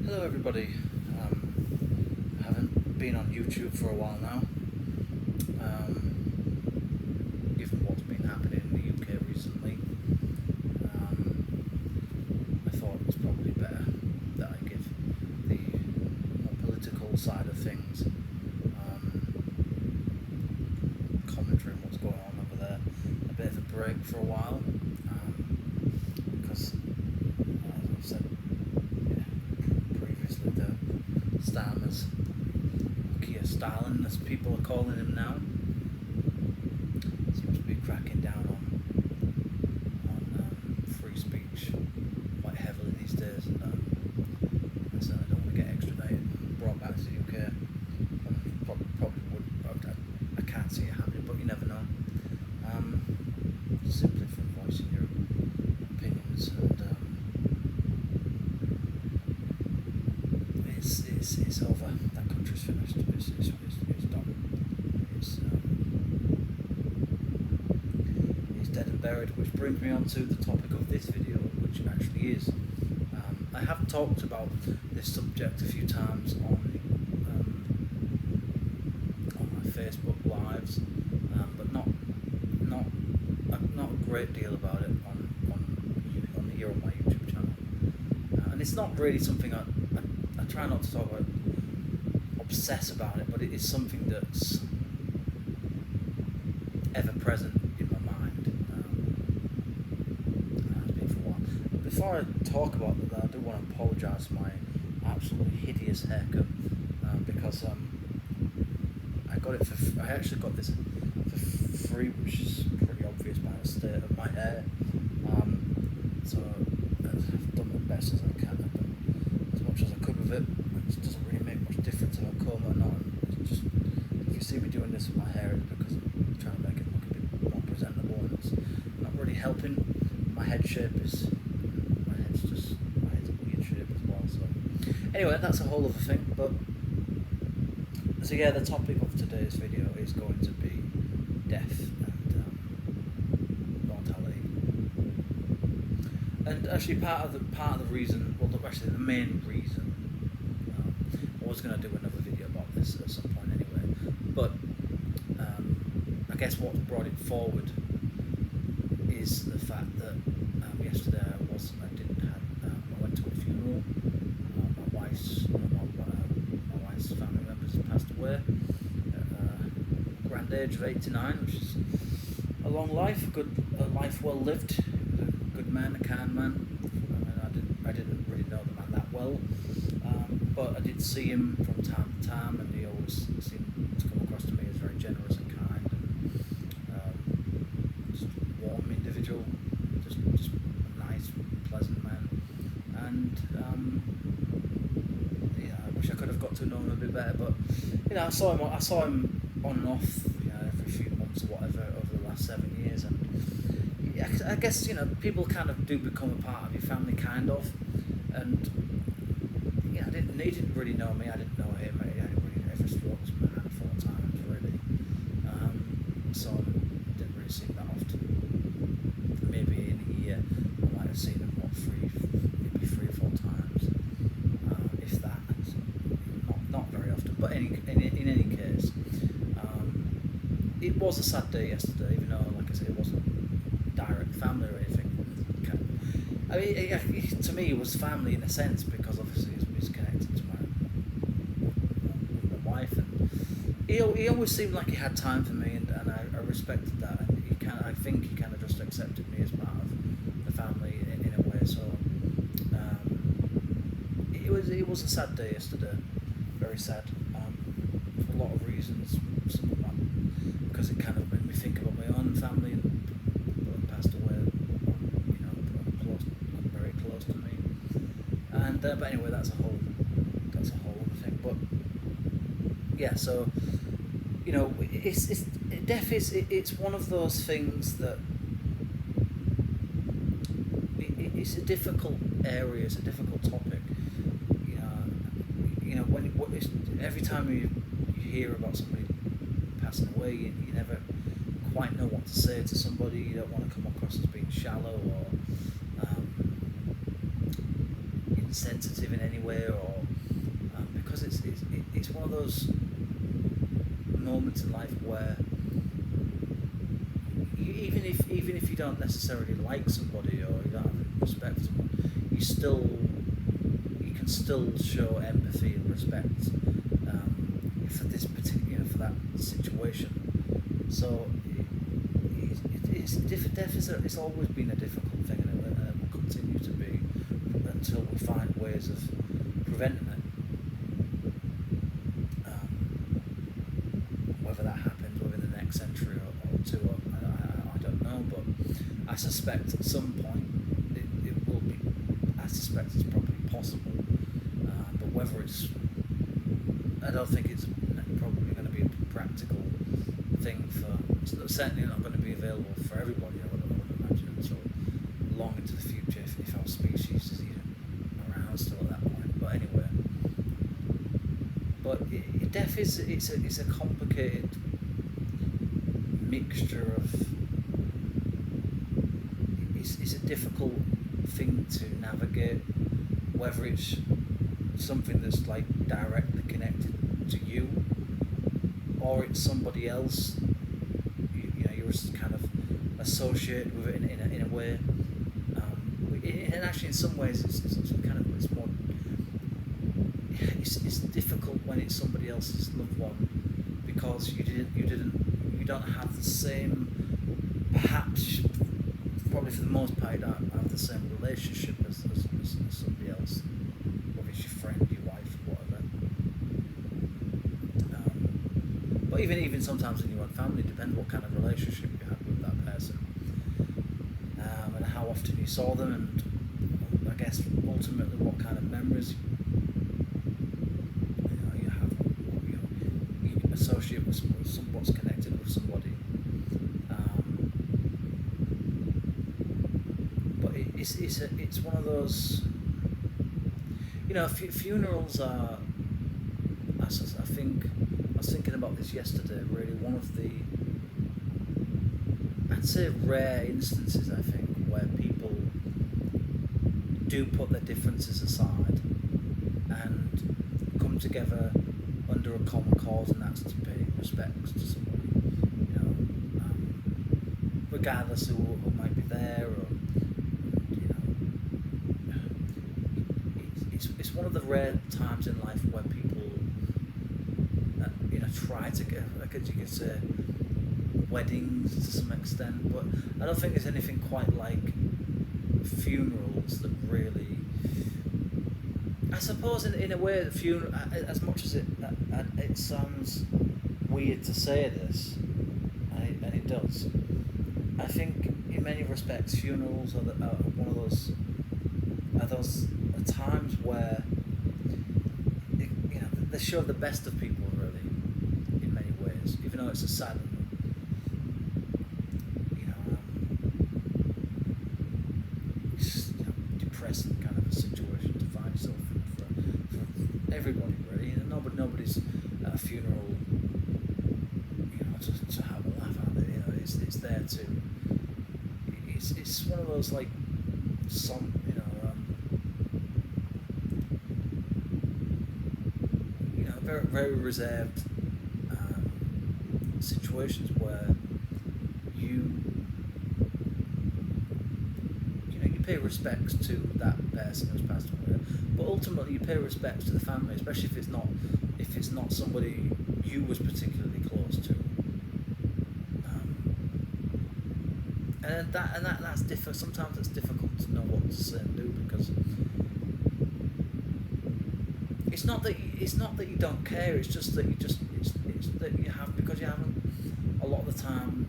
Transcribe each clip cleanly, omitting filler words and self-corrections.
Hello everybody. I haven't been on YouTube for a while now. Given what's been happening in the UK recently, I thought it was probably better that I give the more political side of things, commentary on what's going on over there, a bit of a break for a while, because, as I've said previously, the Starmers, Stalin, as people are calling him now, seems to be cracking down on free speech quite heavily these days, and I certainly don't want to get extradited and brought back to the UK. Probably would. I can't see it happening, but you never know. Simply for voicing your opinions, and it's over. That country's finished. It's done. It's dead and buried. Which brings me on to the topic of this video, which actually is. I have talked about this subject a few times on my Facebook lives, but not a great deal about it on here on my YouTube channel. And it's not really something I try not to talk about, obsess about it, but it is something that's ever present in my mind. Has been for a while. But before I talk about that, I do want to apologise for my absolutely hideous haircut, because I actually got this for free, which is pretty obvious by the state of my hair. So I've done my best as I can. I've done as much as I could with it. It doesn't really make much difference if I comb it or not. It's just, if you see me doing this with my hair, it's because I'm trying to make it look a bit more presentable, and it's not really helping. My head's a weird shape as well. So anyway, that's a whole other thing. But so yeah, the topic of today's video is going to be death and mortality. And actually, part of the reason, well, actually the main reason, I was going to do another video about this at some point anyway. But I guess what brought it forward is the fact that yesterday I went to a funeral. My wife's family members passed away at a grand age of 89, which is a long life, a life well lived. A good man, a kind man. I didn't really know the man that well, but I did see him from time to time, and he always seemed to come across to me as very generous and kind, and just a warm individual, just a nice, pleasant man. And I wish I could have got to know him a bit better, but I saw him on and off, every few months or whatever over the last 7 years, and I guess people kind of do become a part of your family, kind of, and he didn't really know me, I didn't know him. I only really ever spoke to him a handful of times, really. So I didn't really see him that often. Maybe in a year I might have seen him maybe 3 or 4 times, if that. Not very often, but in any case, it was a sad day yesterday, even though, like I say, it wasn't direct family or anything. To me, it was family in a sense, because obviously he's connected to my wife, and he always seemed like he had time for me, and I respected that, and I think he kind of just accepted me as part of the family in a way. So it was a sad day yesterday, very sad, for a lot of reasons. Some of that because it kind of made me think about my own family and people that passed away, very close to me. And but anyway, that's a whole other thing. But yeah, so death is one of those things that it's a difficult area. It's a difficult topic. Every time you hear about somebody passing away, you never quite know what to say to somebody. You don't want to come across as being shallow, or insensitive in any way, or because it's one of those moments in life where even if you don't necessarily like somebody or you don't have respect for someone, you can still show empathy and respect for this particular, for that situation. So it's always been a difficult thing, and it will continue to be until we find ways of preventing it. Whether that happens within the next century or two, I don't know, but I suspect at some point it will be. I suspect it's probably possible, but whether I don't think it's probably going to be a practical thing it's certainly not going to be available for everybody, I would imagine, until long into the future, if our species is even around still at that point. But anyway, death it's a complicated mixture of. It's a difficult thing to navigate, whether it's something that's like directly connected to you, or it's somebody else. You're kind of associated with it in a way. And actually, in some ways, it's more. It's difficult when it's somebody else's loved one, because you don't have the same, perhaps, probably for the most part, you don't have the same relationship as somebody else, whether it's your friend, your wife, whatever. But even sometimes in your own family, it depends what kind of relationship you had with that person, and how often you saw them, and I guess ultimately what kind of memories you have, you associate with what's connected with somebody. But it's one of those, funerals are. I was thinking about this yesterday. Really, one of the, I'd say, rare instances, I think, where people do put their differences aside and come together under a common cause, and that's to pay respects to somebody, regardless who might be there, or it's one of the rare times in life where people try to get, like you could say, weddings to some extent, but I don't think there's anything quite like funerals that really. I suppose in a way, the funeral, as much as it sounds weird to say this, and it does, I think in many respects funerals are one of those times where they show the best of people, really, in many ways, even though it's a sad, depressing kind of a situation to find yourself in for everybody, really. Nobody's at a funeral, to have a laugh at it. It's there to. It's one of those like some very very reserved situations where you pay respects to that person who's passed away, but ultimately you pay respects to the family, especially if it's not somebody you was particularly close to. And that's difficult. Sometimes it's difficult to know what to say and do, because it's not that you don't care. It's just that it's that you have, because you haven't, a lot of the time,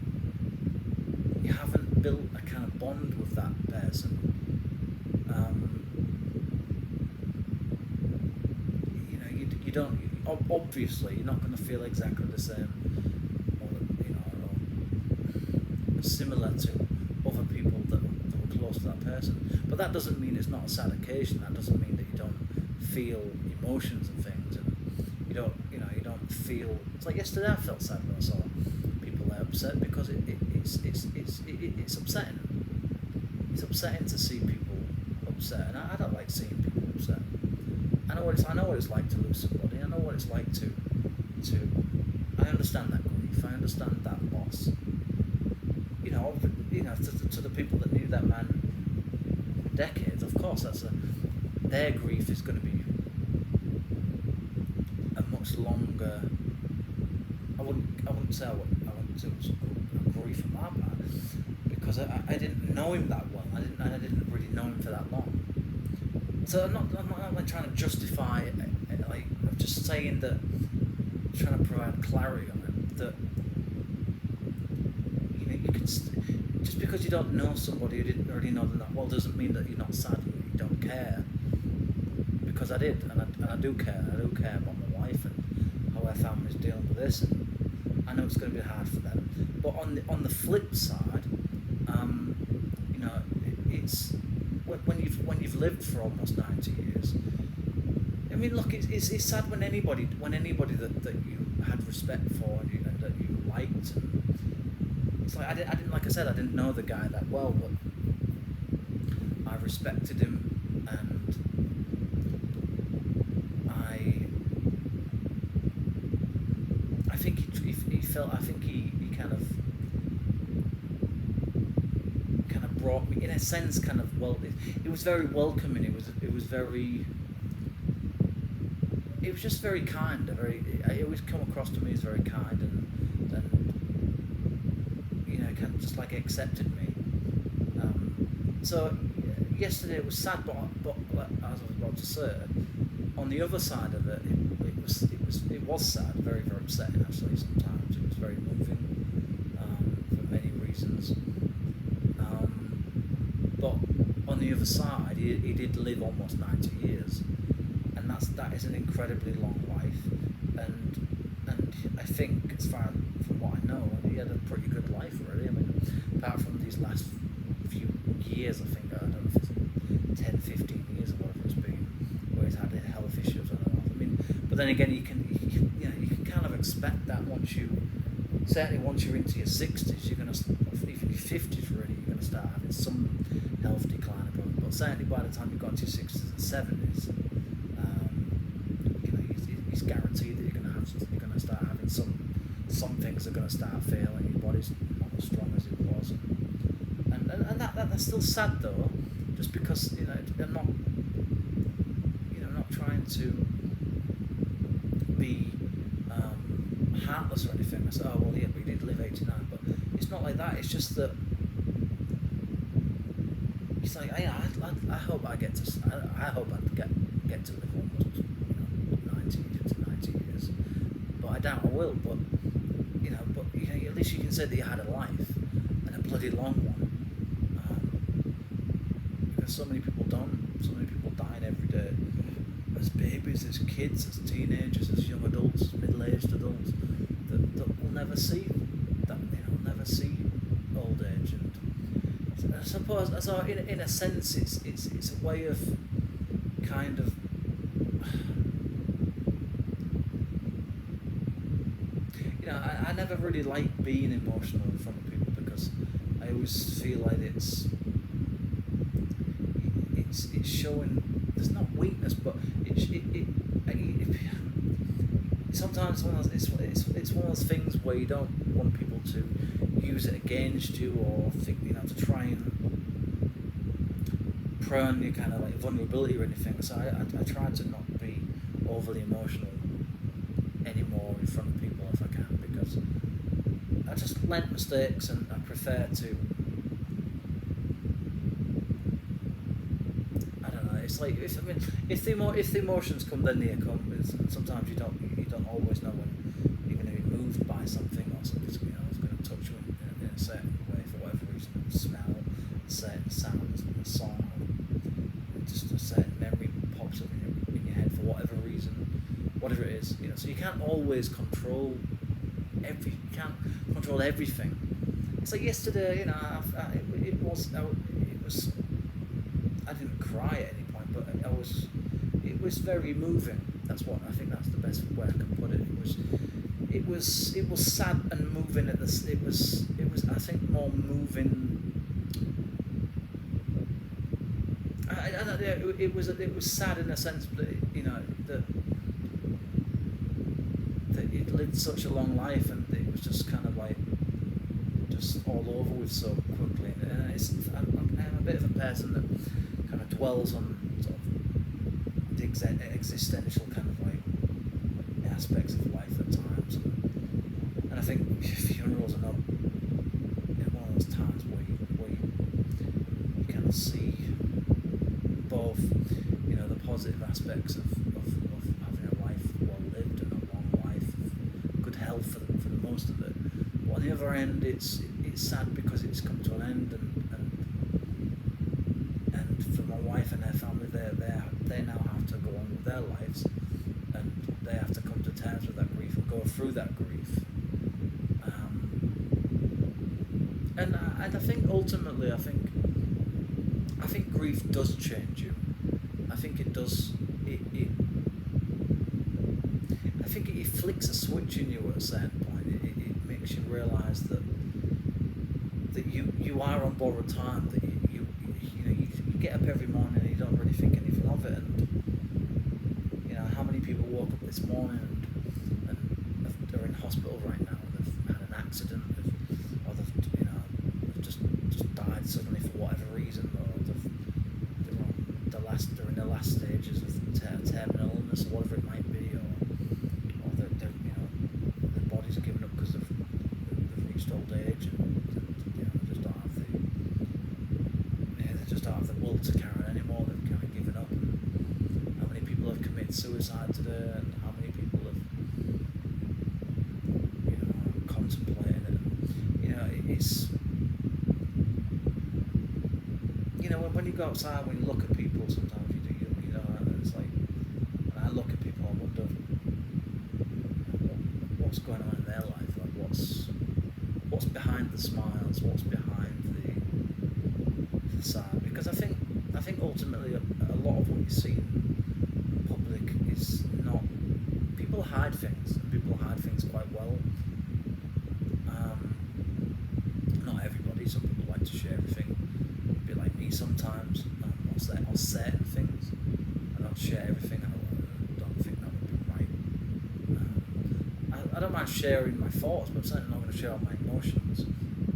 you haven't built a kind of bond with that person. You don't. Obviously, you're not going to feel exactly the same, or similar to other people that were close to that person. But that doesn't mean it's not a sad occasion. That doesn't mean that you don't feel emotions and things, and you don't feel. It's like yesterday, I felt sad when I saw people there upset, because it's upsetting. It's upsetting to see people upset, and I don't like seeing people upset. I know what it's like to lose somebody. I know what it's like to. I understand that grief. I understand that loss. To the people that knew that man for decades, of course, their grief is going to be a much longer. I wouldn't say it was a grief on my part, because I didn't know him that well. I didn't really know him for that long. So I'm not like trying to justify it, like I'm just saying that, trying to provide clarity on it, that you can just because you don't know somebody who didn't already know them that well doesn't mean that you're not sad and you don't care. Because I did, and I do care. I do care about my wife and how her family's dealing with this, and I know it's going to be hard for them. But on the flip side, it's when you've lived for almost 90 years. I mean, look, it's sad when anybody that you had respect for and that you liked. And it's like I didn't like I said, I didn't know the guy that well, but I respected him, and I think he felt. I think he kind of brought me, in a sense, kind of, well, it was very welcoming. It was just very kind. It always come across to me as very kind, and kind of just like accepted me. So yesterday it was sad, but as I was about to say, on the other side of it, it was sad, very, very upsetting actually. Sometimes it was very moving for many reasons. But on the other side, he did live almost 90 years, and that is an incredibly long life. And I think, as far from what I know, he had a pretty good life really. I mean, apart from these last few years, I think, I don't know if it's 10, 15 years or whatever it's been, where he's had health issues. I don't know. I mean, but then again, you can kind of expect that once you're into your 60s, you're gonna, even your 50s really, you're gonna start having some health decline. But certainly by the time you got to your 60s and 70s, it's guaranteed that you're gonna start having some things are gonna start failing. Your body's not as strong as it was, and that's still sad though, just because I'm not trying to be heartless or anything. I said, oh well, yeah, but he did live 89, but it's not like that. It's just that it's like I hope I get to get to live almost 90 years, but I doubt I will. But at least you can say that you had a life, and a bloody long one, because so many people don't. So many people dying every day, as babies, as kids, as teenagers, as young adults, middle-aged adults, that will never see never see old age. And I suppose, so in a sense, it's a way of kind of I never really like being emotional in front of people, because I always feel like it's showing, there's not weakness, but it sometimes it's one of those things where you don't want people to use it against you, or think to try and prey on your kind of like vulnerability or anything. So I try to not be overly emotional anymore in front of people if I can, because I just lament mistakes, and I prefer to. I don't know. It's like if the emotions come, then they come. Sometimes you don't always know when you're going to be moved by something, or something's going to touch you in a certain way for whatever reason. Smell, certain sounds, a song, or just a certain memory pops up in your head for whatever reason, whatever it is. So you can't always control everything. It's like yesterday. It was. I didn't cry at any point, but it was very moving. That's the best way I can put it. It was sad and moving at this. It was I think more moving. It was sad in a sense, but that he'd lived such a long life, and it was just kind of like just all over with so quickly. And I'm a bit of a person that kind of dwells on sort of the existential kind of like aspects of life at times, and I think funerals are not one of those times where you kind of see both, the positive aspects of having a life well lived and a long life, good health for the most of it. But on the other end, it's sad because it's come to an end, and for my wife and their family, they now have to go on with their lives, and they have to come to terms with that grief and go through that grief. And I think ultimately, I think grief does change you. I think it does. I think it flicks a switch in you at a certain point. It makes you realise that you are on borrowed time. That you get up every morning and you don't really think anything of it. And how many people woke up this morning and they're in hospital right now. They've had an accident, or they've just died suddenly for whatever reason, or they're in the last stages of terminal illness or whatever it might be, or their bodies are giving up because they've reached old age, and they just don't have the will to carry on anymore. They've kind of given up. And how many people have committed suicide today, and how many people have contemplated it? It's when you go outside, when you look at people, sometimes you do, it's like, when I look at people, I wonder what's going on in their life, like what's behind the smiles, what's behind the sad, because I think ultimately a lot of what you see in public is not, people hide things, and people hide things quite well. Not everybody, some people like to share everything. Like me sometimes, on certain things, I don't share everything. I don't think that would be right. I don't mind sharing my thoughts, but I'm certainly not going to share all my emotions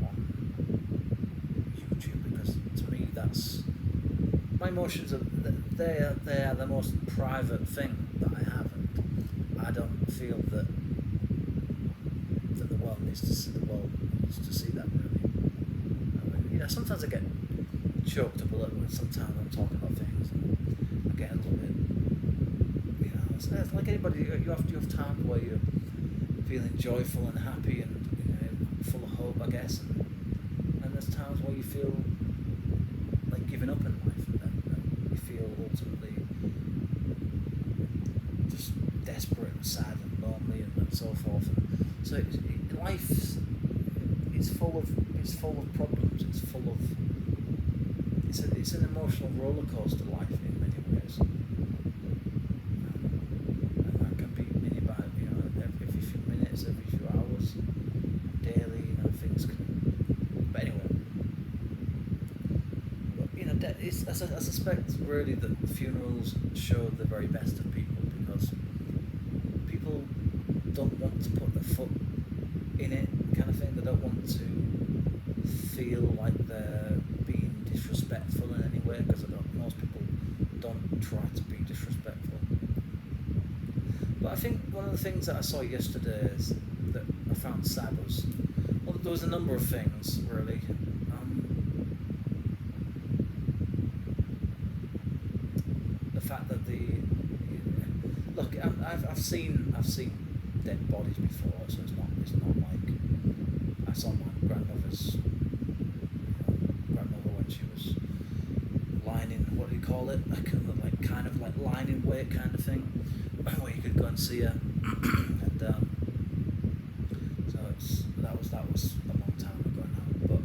on YouTube, because to me that's, my emotions are the most private thing that I have, and I don't feel that the world needs to see that really. Sometimes I get choked up a little bit. Sometimes I'm talking about things and I get a little bit, it's like anybody, you have times where you're feeling joyful and happy and full of hope, I guess, and there's times where you feel like giving up in life, and then you feel ultimately just desperate and sad and lonely and so forth. And so life is full of problems. It's an emotional roller coaster, life, in many ways. And that can be minimal, every few minutes, every few hours, daily, things can. But anyway, I suspect really that funerals show the very best of people, because people don't want to put their foot in it, kind of thing. They don't want to feel like they're being disrespectful in any way, because most people don't try to be disrespectful. But I think one of the things that I saw yesterday is that I found sad was, well, there was a number of things really. The fact that look, I've seen dead bodies before, so it's not like I saw my grandmother's grandmother when she was lying in, what do you call it, kind of like lying in wait kind of thing, where you could go and see her. And so that was a long time ago now, but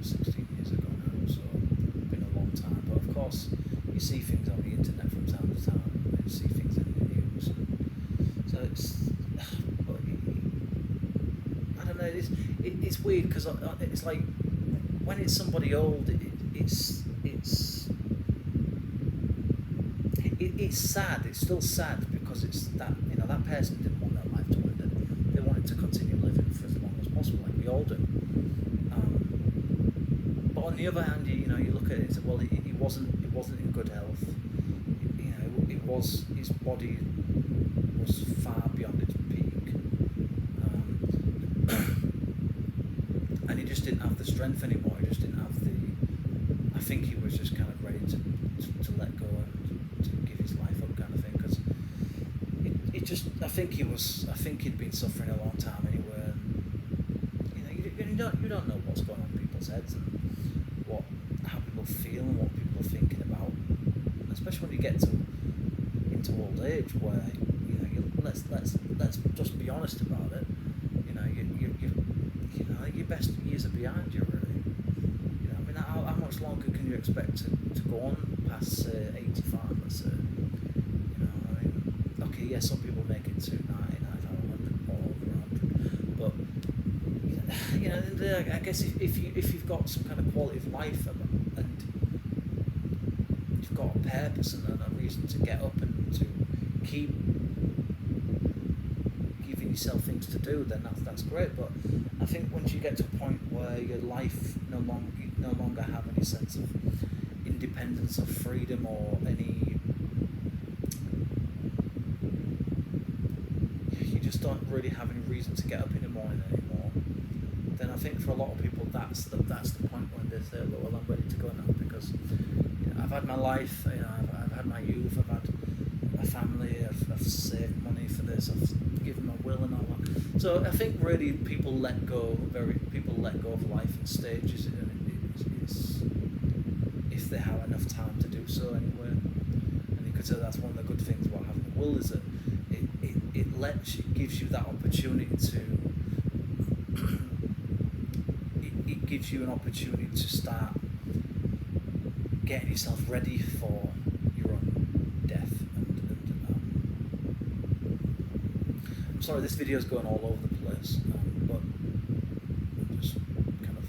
16 years ago now, so it's been a long time. But of course, you see things on the internet from time to time, and you see things in the news, so it's, I don't know, it's weird, because it's like when it's somebody old, it's it's sad. It's still sad because it's that that person didn't want their life to end. They wanted to continue living for as long as possible, like we all do. But on the other hand, you look at it and say, well, he wasn't in good health. It was his body was far beyond its peak, and he just didn't have the strength anymore. He just didn't have the. I think he was just kind of ready to let go and to give his life up, kind of thing. Because I think he'd been suffering a long time anyway. And, you don't know what's going on in people's heads and how people feel and what people are thinking about, especially when you get into old age, where let's just be honest about it. Your best years are behind you, really. How much longer can you expect to go on past, say, 85, let's say? Okay, yeah, some people make it to 99 or 100 or over 100, but I guess if you've got some kind of quality of life and you've got a purpose and a reason to get up and to keep giving yourself things to do, then that's great. But I think once you get to a point where your life no longer have any sense of independence or freedom or you just don't really have any reason to get up in the morning anymore, then I think for a lot of people that's the point when they say, well, I'm ready to go now, because I've had my life, I've had my youth, I've had my family, I've saved money for this, I've given my will and all that. So I think really people let go of life in stages, if they have enough time to do so anyway. And you could say that's one of the good things about having a will, is that it gives you that opportunity to it gives you an opportunity to start getting yourself ready for your own death. I'm sorry, this video is going all over the place, but I'm just kind of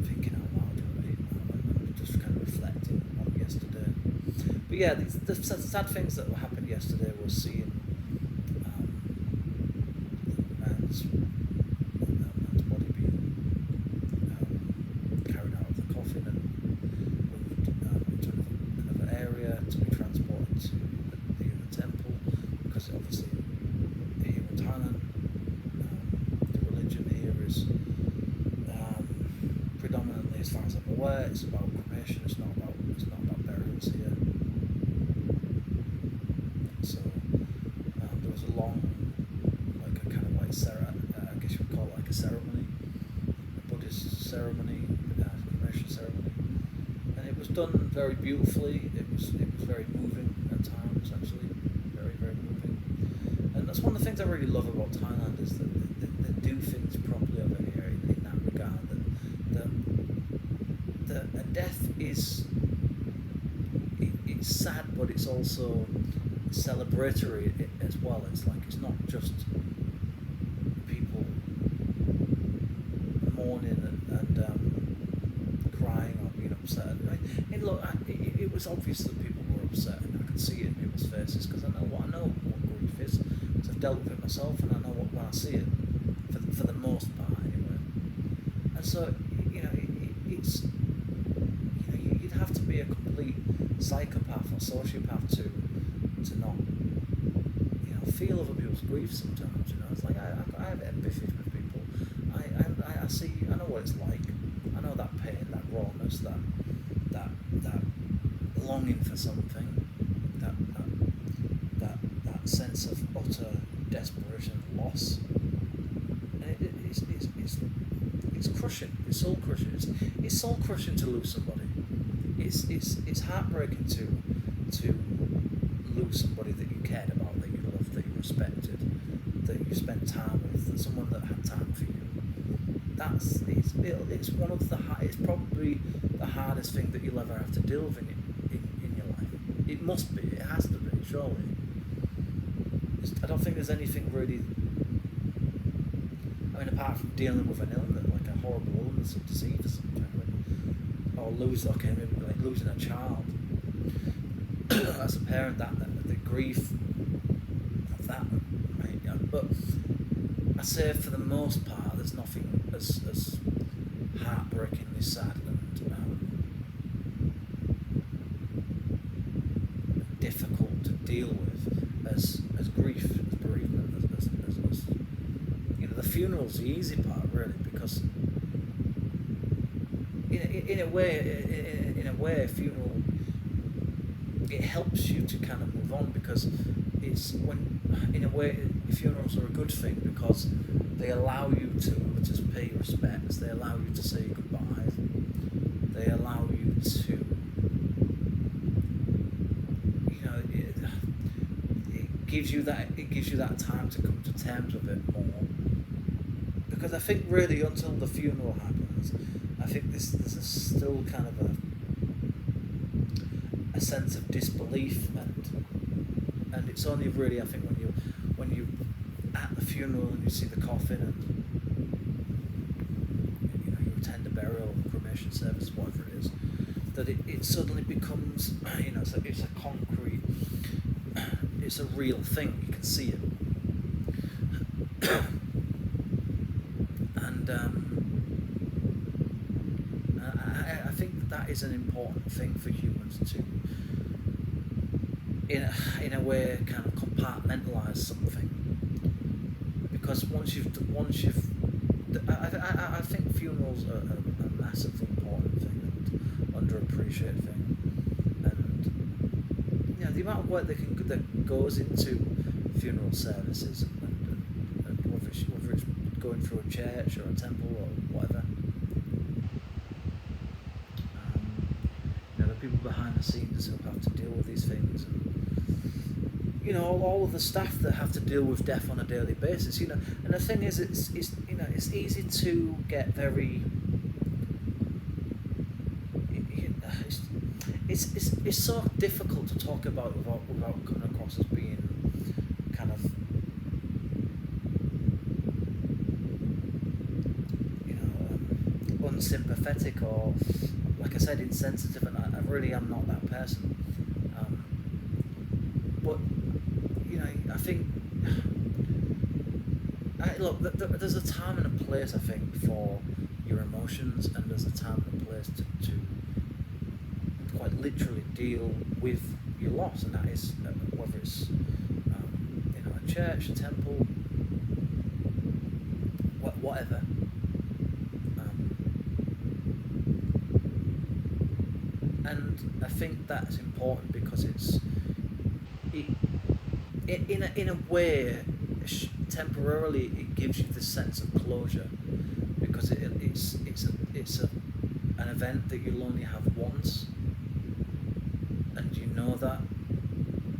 thinking out loud, really. I'm just kind of reflecting on yesterday. But yeah, the sad things that happened yesterday was seeing man's body being carried out of the coffin and moved into another area to be transported to the other temple, because obviously here in Thailand, the religion here is predominantly, as far as I'm aware, it's about cremation. It's not about burials here. So there was a long, like a kind of like I guess you would call it like a ceremony, a Buddhist ceremony, cremation ceremony, and it was done very beautifully. It was very moving at times, actually, very, very moving. And that's one of the things I really love about Thailand, is that they do things properly over here in that regard. That a death is it's sad, but it's also celebratory as well. It's like, it's not just people mourning and crying or being upset. It was obvious that people were upset, and I could see it in people's faces, because I know what grief is, because I've dealt with it myself, and I know when I see it, for the most part anyway. And so it's you'd have to be a complete psychopath or sociopath to not feel other people's grief sometimes. It's like I have empathy with people. I see, I know what it's like. I know that pain, that rawness, that longing for something, that sense of utter desperation and loss. And it's crushing. It's soul crushing. It's soul crushing to lose somebody. It's heartbreaking to lose somebody that you cared about, that you loved, that you respected, that you spent time with, that someone that had time for you. It's one of it's probably the hardest thing that you'll ever have to deal with in your life. It must be. It has to be, surely. I don't think there's anything really. I mean, apart from dealing with an illness, like a horrible illness or disease or something, or maybe like losing a child. as a parent, that the grief of that, right? Yeah. But I say for the most part, there's nothing as heartbreakingly sad and difficult to deal with as grief, as bereavement, as the funeral's the easy part, really, because in a way, a funeral, it helps you to kind of move on, because it's in a way, funerals are a good thing because they allow you to just pay respects, they allow you to say goodbyes, they allow you to, it gives you that time to come to terms with it more. Because I think really until the funeral happens, I think there's still kind of a sense of disbelief, and it's only really, I think, when you at the funeral and you see the coffin and you attend a burial, cremation service, whatever it is, that it suddenly becomes it's a concrete, it's a real thing. You can see it. And I think that is an important thing for humans to, in a way, kind of compartmentalise something. Because once you've, I think funerals are a massively important thing and underappreciated thing. And the amount of work that goes into funeral services, and whether it's going through a church or a temple or whatever. The people behind the scenes who have to deal with these things, and all of the staff that have to deal with death on a daily basis. And the thing is, it's easy to get very. It's so difficult to talk about without coming across as being kind of unsympathetic, or, like I said, insensitive, and I really am not that person. But I think look, there's a time and a place, I think, for your emotions, and there's a time and a place to quite literally deal with your loss, and that is whether it's a church, a temple, whatever. And I think that's important because in a way, temporarily it gives you this sense of closure, because it's an event that you'll only have once, and you know that,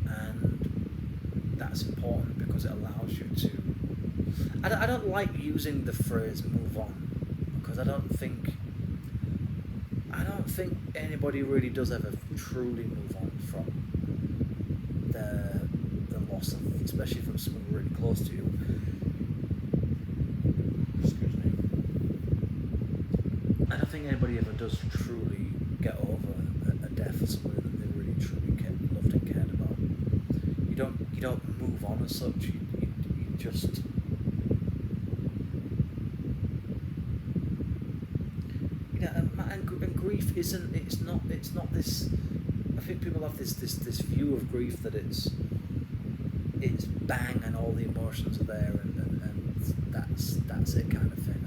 and that's important because it allows you to. I don't like using the phrase "move on" because I don't think anybody really does ever truly move on from the loss of, especially from someone really close to you. Excuse me. I don't think anybody ever does truly get over a death of somebody that they really truly loved and cared about. You don't move on as such. You just. And grief isn't. It's not this. I think people have this view of grief that it's bang and all the emotions are there and that's it kind of thing,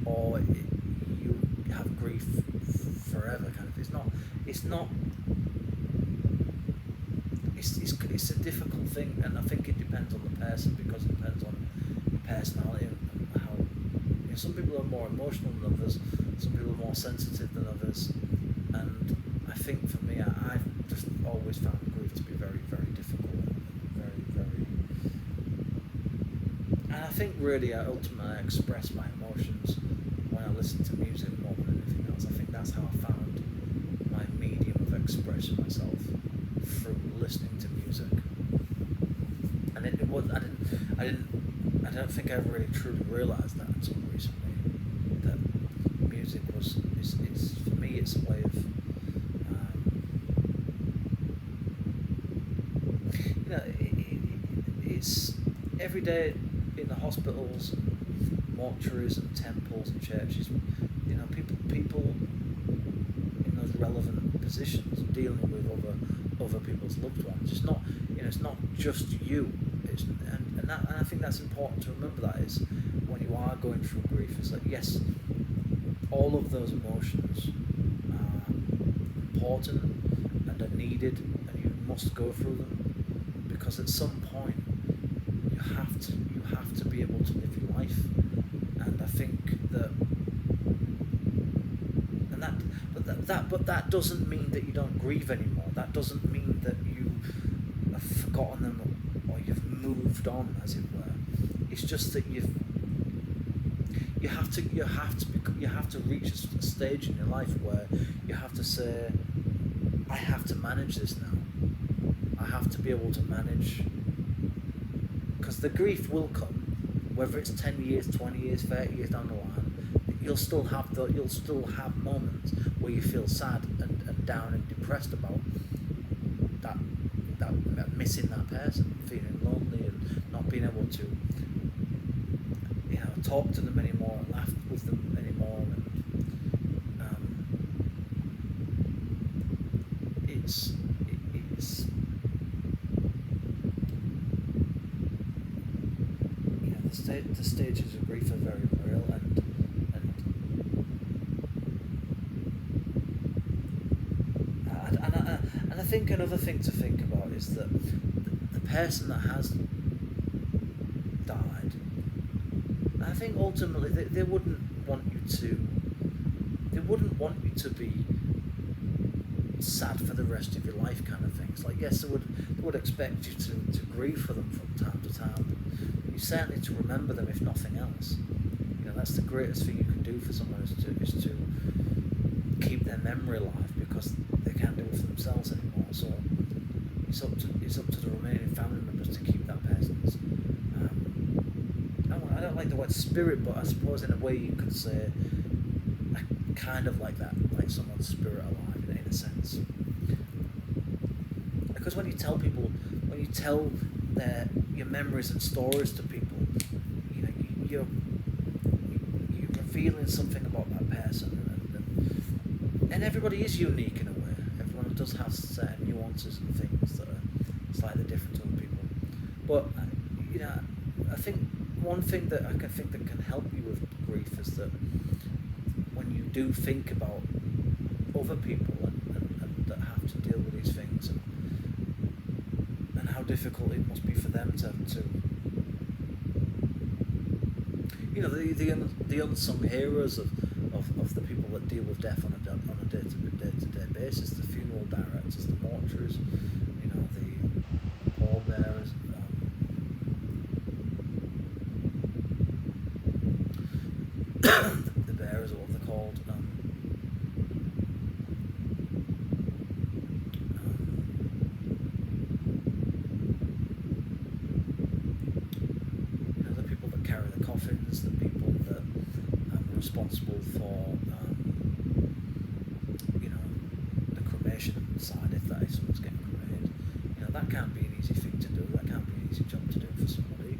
or you have grief forever kind of. It's not. It's a difficult thing, and I think it depends on the person, because it depends on your personality and how. Some people are more emotional than others. Some people are more sensitive than others, and I think for me, I've just always found grief to be very, very difficult, very, very. And I think really, ultimately, I express my emotions when I listen to music more than anything else. I think that's how I found my medium of expressing myself, through listening to music. And it was I don't think I ever really truly realised that until recently. That music is for me, it's a way of you know, it's every day in the hospitals and mortuaries and temples and churches. You know, people in those relevant positions dealing with other people's loved ones. It's not, you know, it's not just you. It's, and I think that's important to remember. That is, when you are going through grief, it's like, yes, all of those emotions are important and are needed, and you must go through them, because at some point you have to be able to live your life. And I think that, but that doesn't mean that you don't grieve anymore. That doesn't mean that you have forgotten them or you've moved on, as it were. It's just that you have to reach a stage in your life where you have to say, I have to manage this now. I have to be able to manage, because the grief will come, whether it's 10 years, 20 years, 30 years down the line. You'll still have moments where you feel sad and down and depressed about that missing that person, feeling lonely and not being able to, you know, talk to them anymore and laugh with them anymore. And it's you know, the stages of grief are very real, and I think another thing to think about is that the person that has died, I think ultimately they wouldn't want you to be sad for the rest of your life, kind of things. Like, yes, they would expect you to grieve for them from time to time. But you certainly to remember them, if nothing else. You know, that's the greatest thing you can do for someone is to keep their memory alive, because they can't do it for themselves anymore. So it's up to the remaining family members to keep that person's. I don't like the word spirit, but I suppose in a way you could say kind of like that, like someone's spirit alive in a sense. Because when you tell your memories and stories to people, you know, you're revealing something about that person, and everybody is unique in a way. Everyone does have certain nuances and things that are slightly different to other people. But you know, I think one thing that I can think that can help you with grief is that when you do think about other people and that have to deal with these things, and how difficult it must be for them to you know, the unsung heroes of the people that deal with death on a day-to-day basis, the funeral directors, the mortuaries, you know, the pallbearers, the bearers, what they're called, you know, the people that carry the coffins, the people that are responsible for you know, the cremation side, if someone's getting cremated. You know, that can't be an easy thing to do. That can't be an easy job to do for somebody.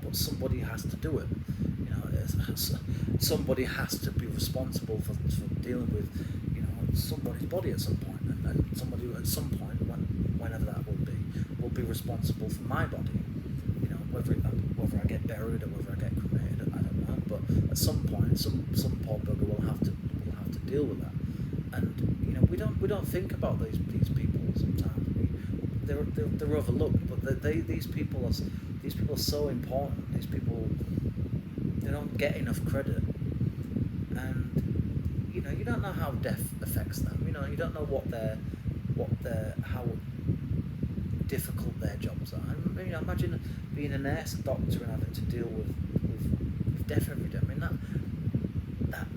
But somebody has to do it. You know, somebody has to be responsible for dealing with, you know, somebody's body at some point, and somebody at some point, whenever that will be responsible for my body. You know, whether I get buried or whether I get cremated, I don't know. But at some point, some poor bugger will have to deal with that. And you know, we don't think about these people sometimes. They're overlooked, but these people are so important. These people, they don't get enough credit, and you know, you don't know how death affects them. You know, you don't know how difficult their jobs are. And, you know, imagine being a nurse, a doctor, and having to deal with death every day. I mean,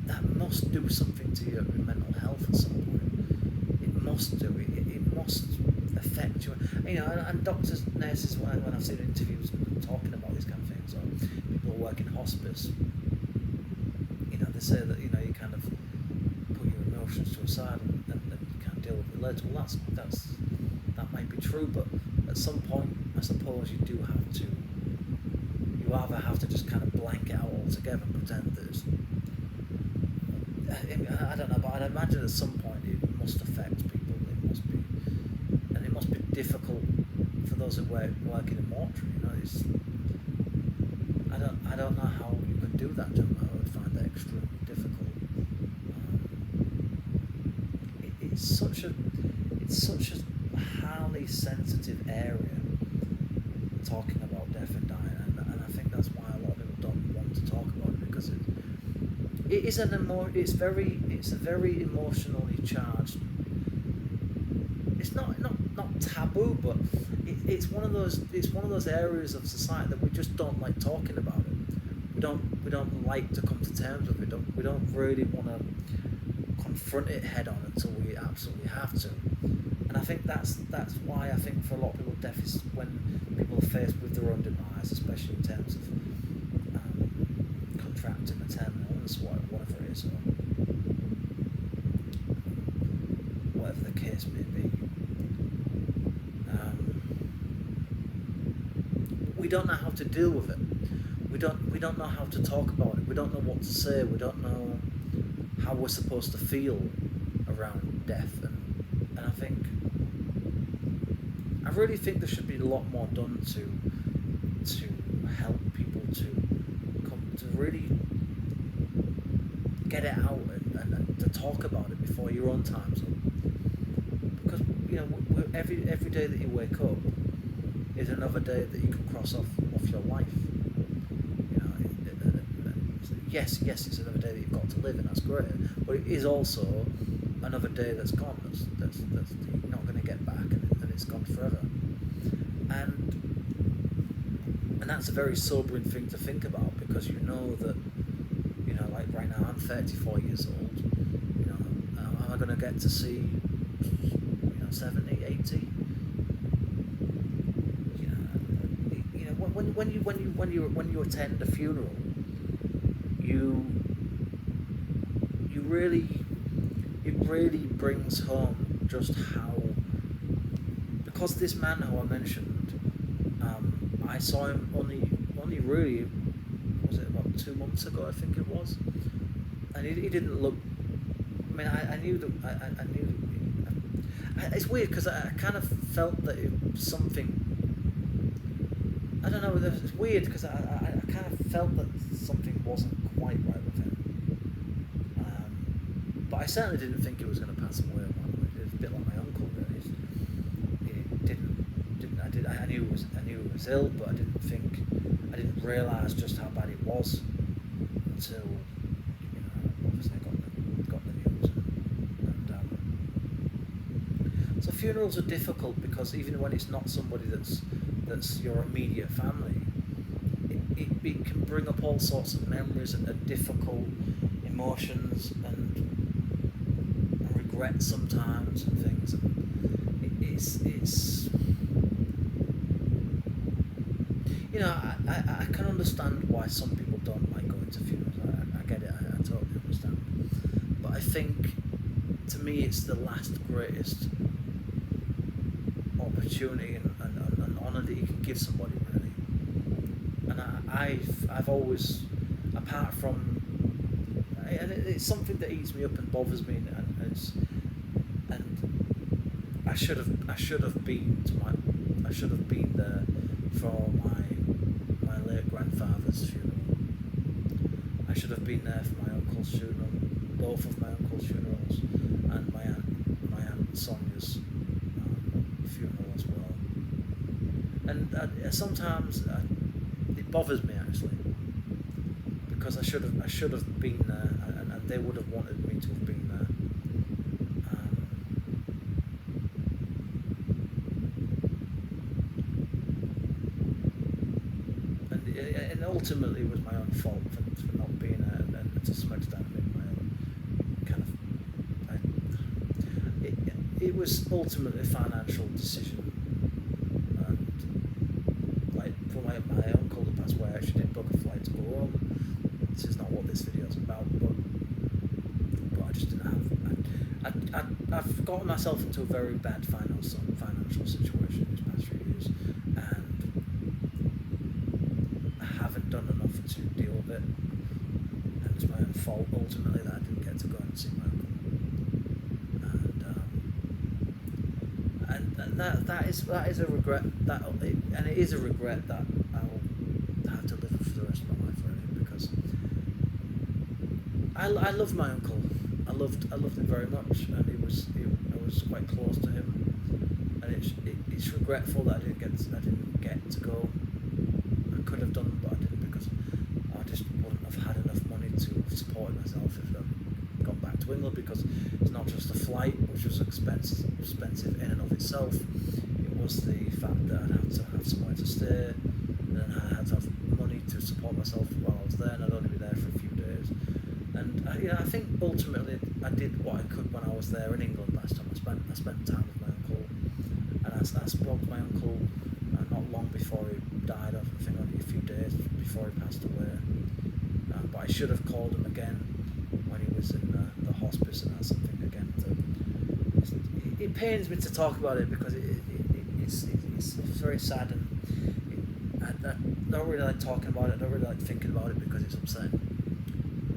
that must do something to your mental health at some point. It must do. It must affect you. You know, and doctors, nurses, when I've seen interviews talking about these kind of things, or people who work in hospice, you know, they say that, you know, you kind of put your emotions to a side and you can't deal with later. Well, that might be true, but at some point, I suppose you do have to. You either have to just kind of blank it out altogether and pretend that it's. I don't know, but I'd imagine at some point it must affect people. It must be difficult for those who work in a mortuary. You know, I don't know how you could do that, John. I would find that extremely difficult. It's such a highly sensitive area, talking about death and dying, and I think that's why a lot of people don't want to talk about it, because it's a very emotionally charged. It's not taboo, but it's one of those areas of society that we just don't like talking about it. We don't like to come to terms with it. We don't really want to confront it head on until we absolutely have to. And I think that's why I think for a lot of people, death is when people are faced with their own demise, especially in terms of contracting a terminal illness, whatever it is, or whatever the case may be. We don't know how to deal with it. We don't know how to talk about it. We don't know what to say. We don't know how we're supposed to feel around death, and I really think there should be a lot more done to help people to really get it out and to talk about it before your own time's up. Because every day that you wake up is another day that you can cross off your life. Yes, it's another day that you've got to live, and that's great. But it is also another day that's gone. That's you're not going to get back, and it's gone forever. And that's a very sobering thing to think about, because you know that, like right now I'm 34 years old. Am I going to get to see 70, 80? When you attend a funeral, it really brings home just how, because this man who I mentioned, I saw him only really, was it about 2 months ago, I think it was, and he didn't look. I mean, I knew that I knew. It's weird because I kind of felt that it was something. I don't know. It's weird because I kind of felt that something wasn't quite right with him. But I certainly didn't think he was going to pass away. It was a bit like my uncle. I knew he was ill, but I didn't realise just how bad it was until obviously I got the news. And so funerals are difficult because even when it's not somebody that's your immediate family, it can bring up all sorts of memories and difficult emotions and regret sometimes and things. And it's I can understand why some people don't like going to funerals. I get it. I totally understand. But I think, to me, it's the last greatest opportunity and honour that you can give somebody, really. And I've always, apart from, and it's something that eats me up and bothers me, and I should have been there for my late grandfather's funeral. I should have been there for my uncle's funeral, both of my uncle's funerals, and my aunt Sonia's funeral as well. And sometimes it bothers me, actually, because I should have been there, and they would have wanted me to have been there. And ultimately, it was my own fault for not being there, and to some extent, my own kind of. It was ultimately a financial decision. For my uncle to pass away, I actually did book a flight to go home. This is not what this video is about, but I just didn't have. I've gotten myself into a very bad financial situation these past few years, and I haven't done enough to deal with it, and it's my own fault ultimately that I didn't get to go and see my uncle, and that is a regret, and it is a regret that I'll have to live with for the rest of my life, really, because I love my uncle. I loved him very much, and I was quite close to him, and it's regretful that I didn't get to go. I could have done, but I didn't, because I just wouldn't have had enough money to support myself if I'd gone back to England, because it's not just the flight, which was expensive in and of itself. It was the fact that I'd have to have somewhere to stay, and then I had to have money to support myself while I was there, and I'd only be there for a few days. And I think ultimately I did what I could when I was there in England last time. I spent time with my uncle, and I spoke to my uncle not long before he died. I think only a few days before he passed away. But I should have called him again when he was in the hospice, and that's something again it pains me to talk about it, because it's very sad, and I don't really like talking about it. I don't really like thinking about it, because it's upsetting.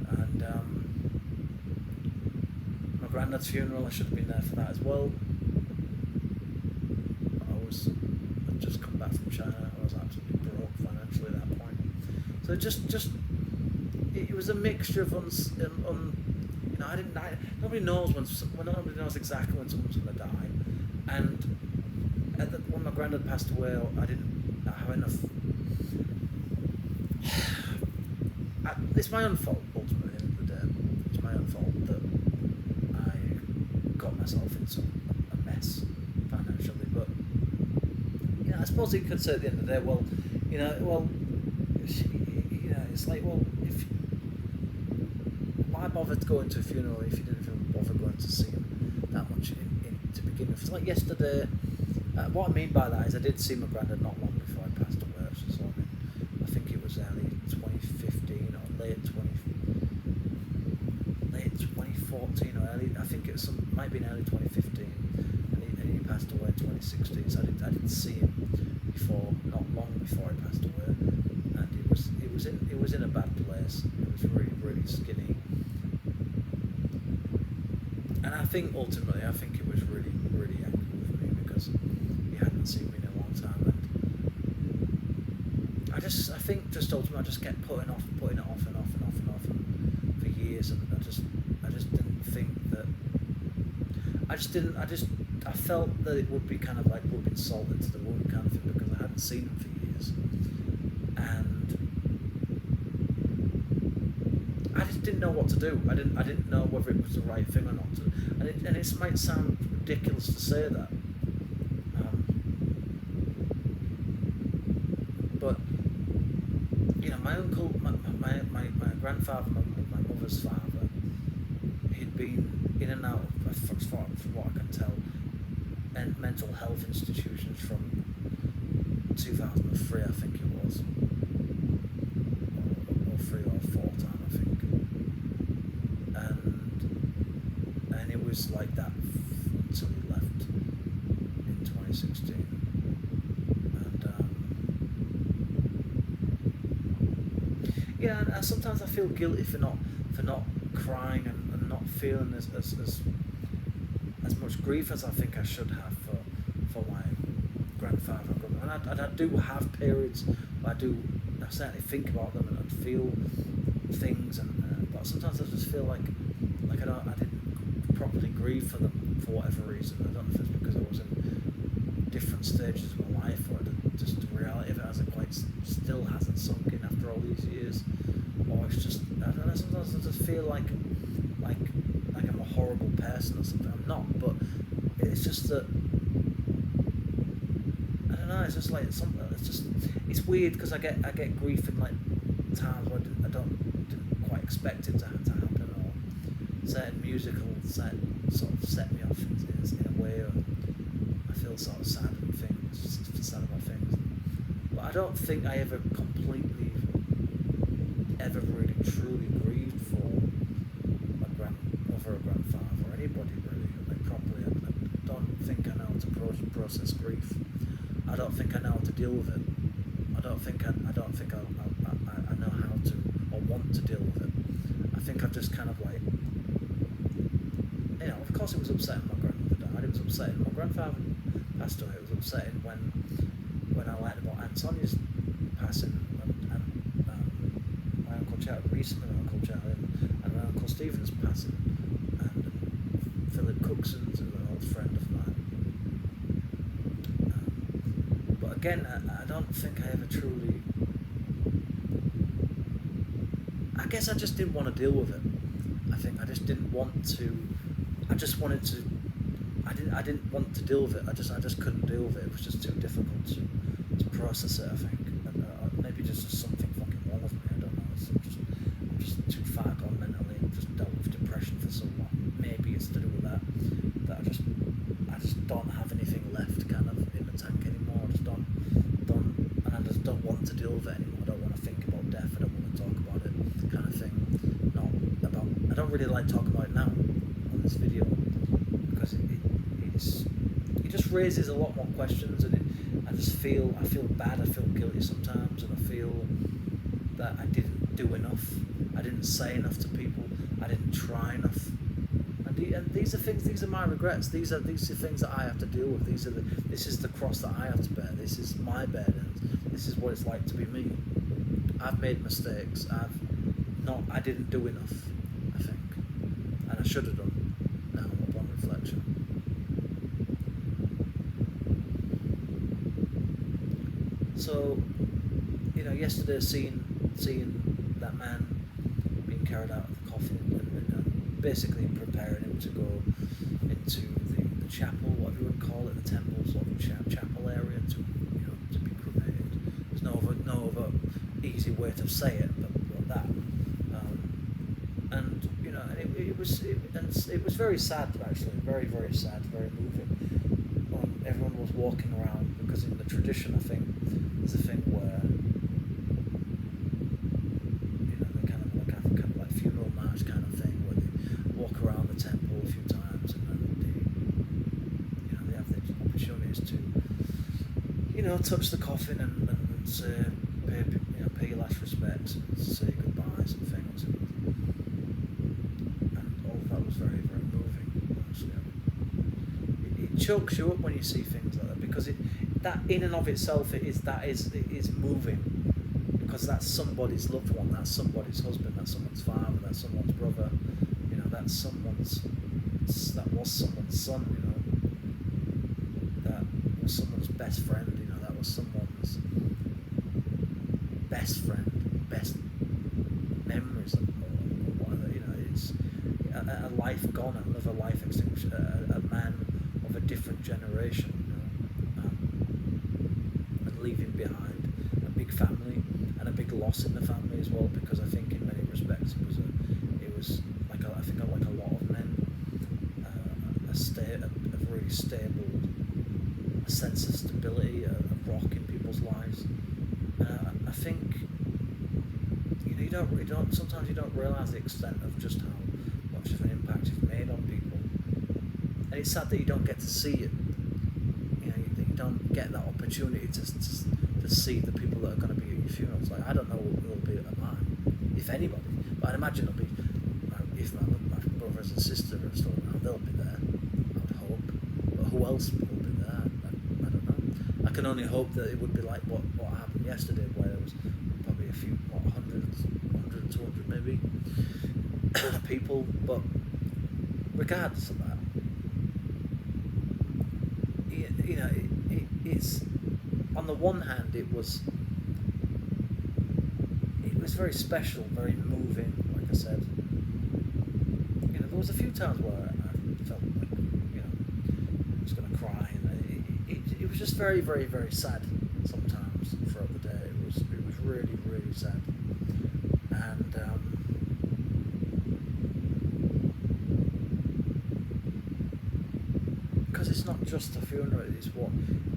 And my granddad's funeral, I should have been there for that as well. I'd just come back from China. I was absolutely broke financially at that point. So it was a mixture of nobody knows nobody knows exactly when someone's going to die, and when my granddad passed away, I didn't have enough. It's my own fault ultimately. At the end of the day, it's my own fault that I got myself into a mess financially. But I suppose you could say at the end of the day, it's like, well, if why bother going to a funeral if you didn't even bother going to see him that much to begin with? It's like yesterday. What I mean by that is I did see my granddad not long before I passed away. So I think it was early 2015 or late 2014 or early. I think it might be in early 2015, and he passed away in 2016. So I didn't see him not long before he passed away, and it was in a bad place. It was really, really skinny, and I think ultimately it was really, really angry with me, because he hadn't seen me in a long time, and I think ultimately I just kept putting it off and for years, and I just didn't think that I felt that it would be kind of like rubbing salt into the wound kind of thing, because I hadn't seen him for years, and I just didn't know what to do. I didn't know whether it was the right thing or not to, and it might sound ridiculous to say that, but my uncle, my grandfather, my mother's father, he'd been in and out of, from what I can tell, and mental health institutions from 2003, I think it was, or 3 or 4 time, I think, and it was like that until he left in 2016, and sometimes I feel guilty for not crying and not feeling as much grief as I think I should have for my grandfather and grandmother. And I do have periods where I certainly think about them and feel things, but sometimes I just feel like I didn't properly grieve for them for whatever reason. I don't know if it's because I was in different stages of my life, or just the reality of it still hasn't sunk in after all these years, or it's just, I don't know, sometimes I just feel like I'm a horrible person or something. I'm not, but it's just that, I don't know, it's just like something, it's weird, because I get grief in like times where I didn't quite expect it to happen, or certain musical sort of set me off in a way, or I feel sort of sad and things, sad about things. But I don't think I ever completely, ever really truly grieved for my grandmother or grandfather or anybody really. process grief. I don't think I know how to deal with it. I don't think I know how to or want to deal with it. I think I've just kind of like, of course it was upsetting my grandmother died. It was upsetting my grandfather passed away. It was upsetting when I learned about Aunt Sonia's passing and my Uncle Charlie, recently my Uncle Charlie and my Uncle Stephen's passing, and Philip Cookson's an old friend of mine. But again, I don't think I ever truly. I guess I just didn't want to deal with it. I think I just didn't want to. I just wanted to. I didn't want to deal with it. I just couldn't deal with it. It was just too difficult to process it. I think maybe just something fucking wrong with me. I don't know. I'm just too far gone mentally. I've just dealt with depression for so long. Maybe it's to do with that. That I just don't have anything left kind of in the tank anymore. I just don't, and I just don't want to deal with it anymore. I don't want to think about death. I don't want to talk about it, kind of thing. I don't really like talking about it now on this video because it just raises a lot more questions, and I feel bad. I feel guilty sometimes, and I feel that I didn't do enough. I didn't say enough to people. I didn't try enough. And these are things. These are my regrets. These are things that I have to deal with. This is the cross that I have to bear. This is my burden. This is what it's like to be me. I've made mistakes. I didn't do enough, I think, and I should have done. Now upon reflection. So, yesterday seeing that man being carried out of the coffin and basically preparing him to go into the chapel, whatever you would call it, the temple sort of chapel area to be cremated. There's no other easy way to say it, but that. And it was very sad, actually, very, very sad, very moving. Everyone was walking around, because in the tradition, I think, there's a thing where they kind of like funeral march kind of thing, where they walk around the temple a few times, and then they have the opportunities to touch the coffin and say pay your last respects and say goodbyes and things. And all of that was very, very moving. Honestly, it chokes you up when you see things like that, because that in and of itself it is moving, because that's somebody's loved one, that's somebody's husband, that's someone's father, that's someone's brother, that was someone's son, that was someone's best friend, that was someone's best friend, best memories of whatever, it's a life gone, another life extinguished, a man of a different generation, and leaving behind a big family and a big loss in the family as well, because I think in many respects it was like a lot of men, a really stable, a sense of stability, a rock in people's lives. I think sometimes you don't realise the extent of just how much of an impact you've made on people, and it's sad that you don't get to see it. That you don't get that opportunity to see the people that are going to be at your funerals. Like, I don't know who will be at mine, if anybody, but I'd imagine it'll be, if my brothers and sisters are still around, they'll be there, I would hope. But who else will be there? I don't know. I can only hope that it would be like what happened yesterday, where there was probably a few, 100, 200 maybe, people, but regardless of that, it's, on the one hand, it was very special, very moving, like I said. There was a few times where I felt like, I was going to cry, and it was just very, very, very sad sometimes throughout the day. It was really, really sad. And because it's not just a funeral,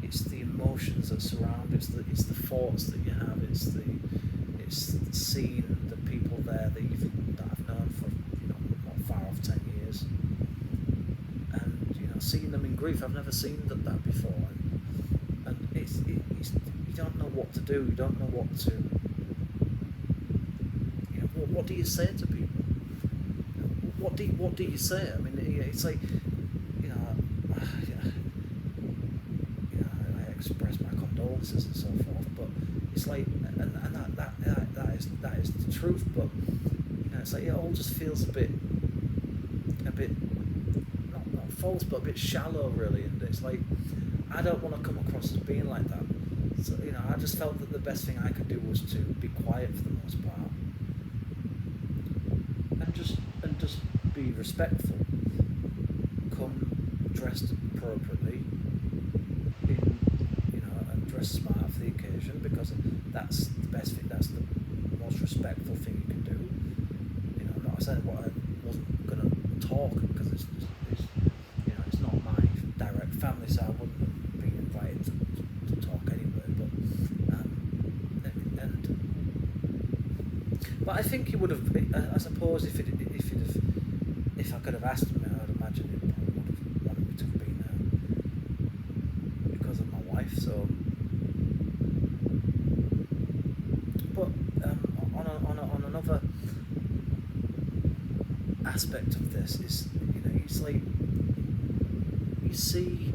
it's the emotions that surround, it's the thoughts that you have, it's seeing the people there that I've known for not far off 10 years, and seen them in grief. I've never seen that before, and it's you don't know what to do. You don't know what to. What do you say to people? What do you say? I mean, it's like, I express my condolences and so forth, but it's like, and that is the truth. But it's like it all just feels a bit not false, but a bit shallow, really. And it's like I don't want to come across as being like that. So I just felt that the best thing I could do was to be quiet for the most part, and just be respectful. Come dressed appropriately, and dress smart for the occasion, because that's the best thing. That's the most respectful thing you can do. I'm not saying what I wasn't gonna talk, because it's not my direct family, so I wouldn't have been invited to talk anyway. But I think he would have. I suppose if I could have asked him, I'd imagine he probably would have wanted me to have been there because of my wife. So, but on another aspect of this is, it's like you see,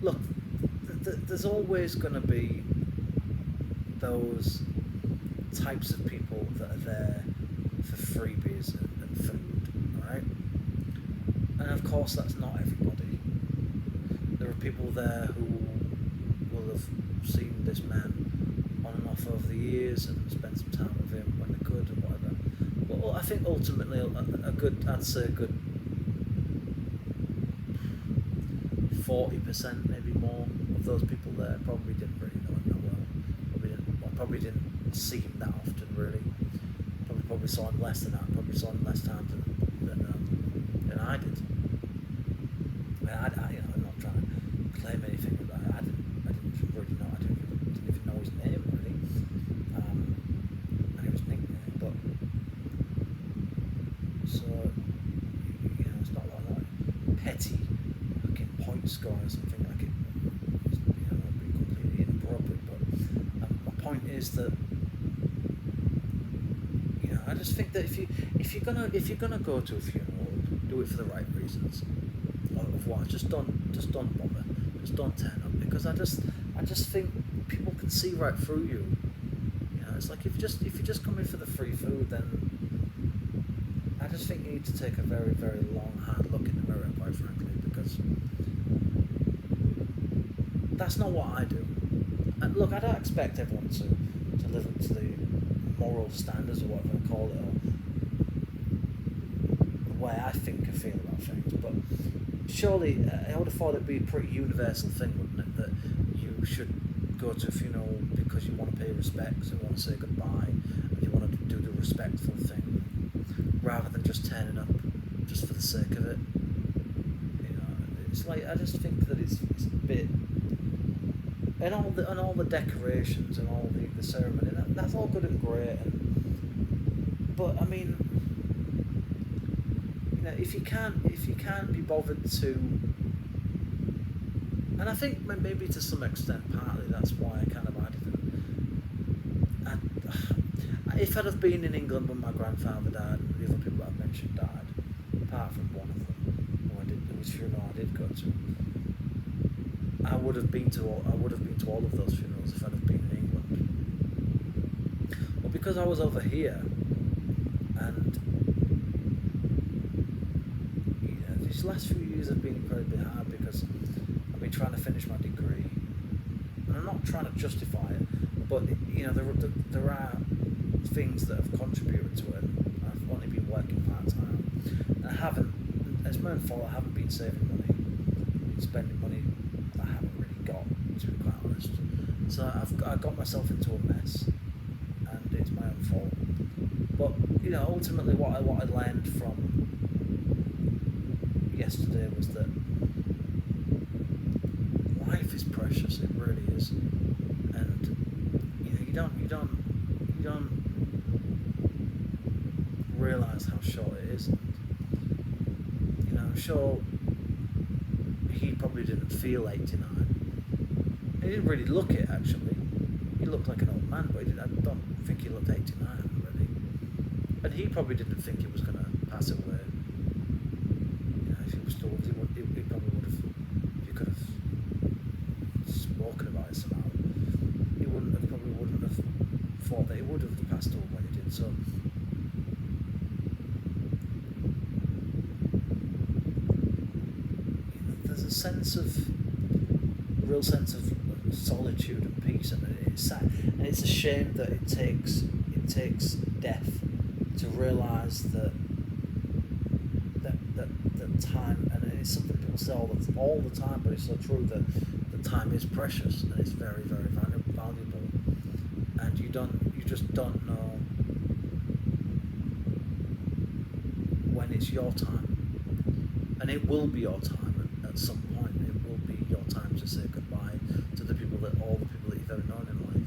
look, there's always going to be those types of people that are there for freebies and food, right? And of course that's not everybody. There are people there who will have seen this man on and off over the years and spent some time with him when they could and whatever. Well, I think ultimately I'd say a good 40%, maybe more, of those people there probably didn't really know him that well. Probably didn't see him that often, really. Probably saw him less than that. Probably saw him less times than I did. I'm not trying to claim anything, but I didn't really know. I didn't even know his name, really. I knew his nickname, but so it's not like that petty fucking point score or something like it. That'd be completely inappropriate. But my point is that I just think that if you're gonna go to a funeral, do it for the right reasons. Otherwise, just don't bother. Just don't turn up, because I just think people can see right through you. It's like if you just come in for the free food, then I just think you need to take a very, very long, hard look in the mirror, quite frankly, because that's not what I do. And look, I don't expect everyone to live up to the moral standards or whatever they call it, or the way I think and feel about things. But surely I would have thought it'd be a pretty universal thing, wouldn't it, that you should go to a funeral because you want to pay respects and want to say goodbye, and you want to do the respectful thing, rather than just turning up just for the sake of it. It's like, I just think that it's a bit. And all the decorations and all the ceremony, that's all good and great. But I mean, if you can't be bothered to, and I think maybe to some extent, partly that's why I kind of if I'd have been in England when my grandfather died and the other people I've mentioned died, apart from one of them, whose funeral I did go to. I would have been to all of those funerals if I'd have been in England. But because I was over here, and these last few years have been incredibly hard because I've been trying to finish my degree, and I'm not trying to justify it, but there are things that have contributed to it. I've only been working part-time, and it's my own fault. I haven't been saving money, spending money I haven't really got, to be quite honest. So I got myself into a mess, and it's my own fault. But ultimately, what I learned from yesterday was that life is precious. It really is, and you don't realise how short it is. sure he probably didn't feel 89. He didn't really look it, actually. He looked like an old man, but I don't think he looked 89, really. And he probably didn't think he was going to pass away. If he was still, he probably would have, if he could have spoken about it somehow, he probably wouldn't have thought that he would have passed away when he did. So, there's a real sense of solitude and peace, and it's sad, and it's a shame that it takes death to realise that time, and it's something people say all the time, but it's so true, that time is precious and it's very, very valuable, and you just don't know when it's your time, and it will be your time at some point. It will be your time to say goodbye to all the people that you've ever known in life,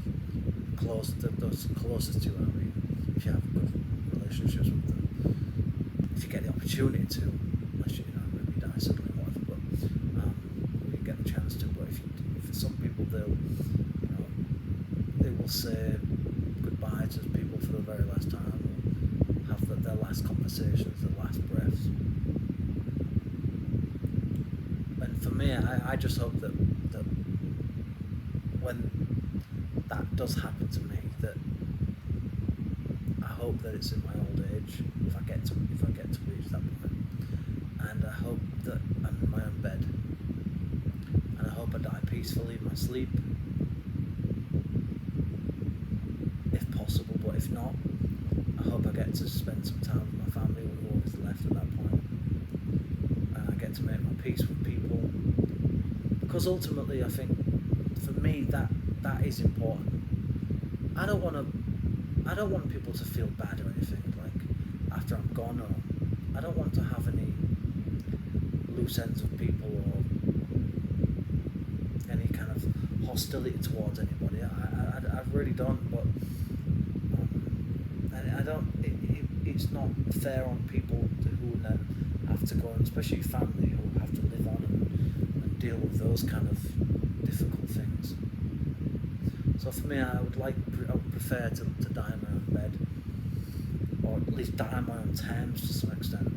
those closest to you. I mean, if you have good relationships with them, if you get the opportunity to, unless maybe die suddenly or whatever, but you get the chance to. But if for some people they will say goodbye to people for the very last time, or have their last conversations, their last breaths. And for me, I just hope that when that does happen to me, that I hope that it's in my old age, if I get to reach that point, and I hope that I'm in my own bed, and I hope I die peacefully in my sleep, if possible. But if not, I hope I get to spend some time with my family, with all that's left at that point, and I get to make my peace with people, because ultimately I think for me that is important. I don't want people to feel bad or anything, like after I'm gone, or I don't want to have any loose ends of people or any kind of hostility towards anybody. I really don't, but I don't. It's not fair on people who then have to go, and especially family who have to live on and deal with those kind of difficult things. So for me, I would prefer to die in my own bed, or at least die on my own terms to some extent.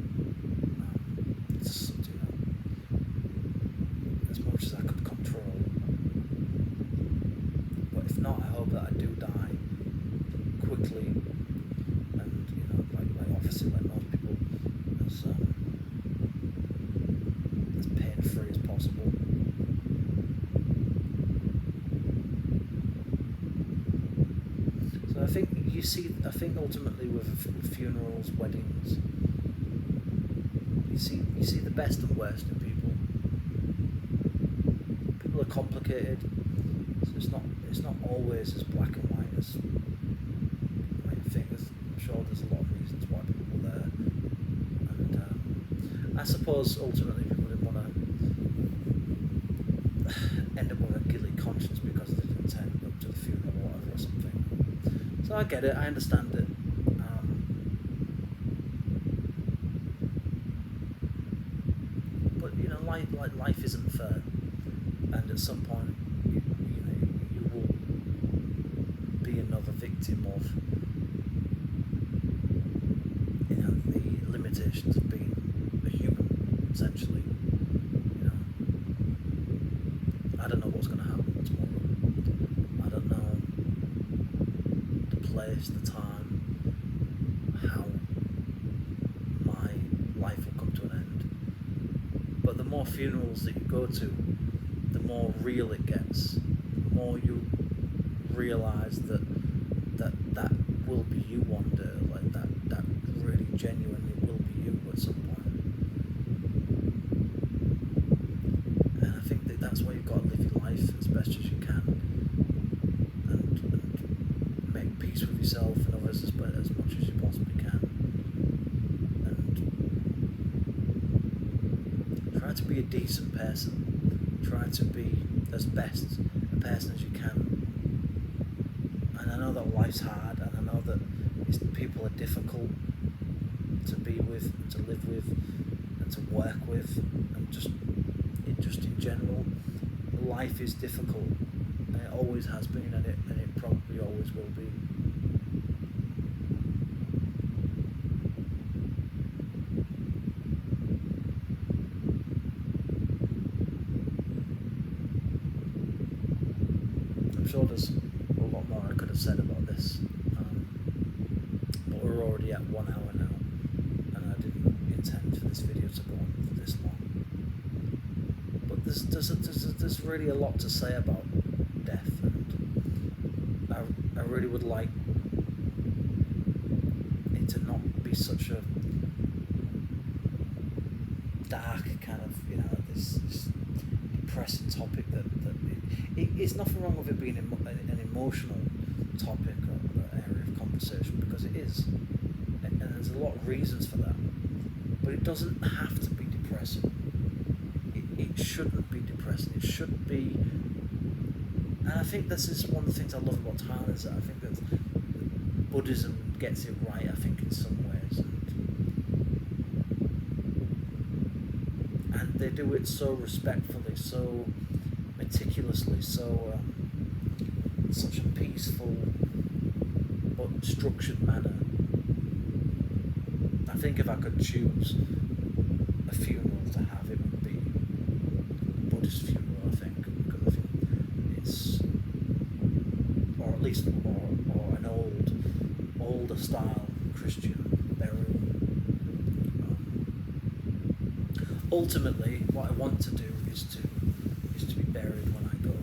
Just, as much as I could control. But if not, I hope that I do die quickly, and like obviously like most people, as pain-free as possible. So I think ultimately with funerals, weddings, you see the best and worst in people. People are complicated, so it's not always as black and white as you might think. I'm sure there's a lot of reasons why people were there, and I suppose ultimately people didn't want to end up with a guilty conscience because they didn't turn up to the funeral or whatever or something. So I get it, I understand it. But life isn't fair, and at some point you will be another victim of the limitations of being a human, essentially. I don't know what's going to happen tomorrow. I don't know the place, the time, how my life will come to an end. But the more funerals that you go to, the more real it gets. The more you realise that will be you one day, like that really genuinely will be you at some point. And I think that's why you've got to live your life as best as you can, and make peace with yourself and others as much as you possibly can, and try to be a decent person. Try to be as best a person as you can. And I know that life's hard, and I know that people are difficult to be with, to live with, and to work with, and just in general, life is difficult, and it always has been, and it probably always will be. I'm sure there's a lot more I could have said about this, but we're already at 1 hour now, and I didn't intend for this video to go on for this long. But there's really a lot to say about death, and I really would like it to not be such a dark kind of, this depressing topic that it's nothing wrong with it being an emotional topic or area of conversation, because it is, and there's a lot of reasons for that, but it doesn't have to be depressing. It shouldn't be depressing. It should be, and I think this is one of the things I love about Thailand, is that I think that Buddhism gets it right, I think, in some ways, and they do it so respectfully, so meticulously, so such a peaceful but structured manner. I think if I could choose a funeral to have, it would be a Buddhist funeral, I think, because I think it's, or at least, or an older style Christian burial. Ultimately, what I want to do is to be buried when I go.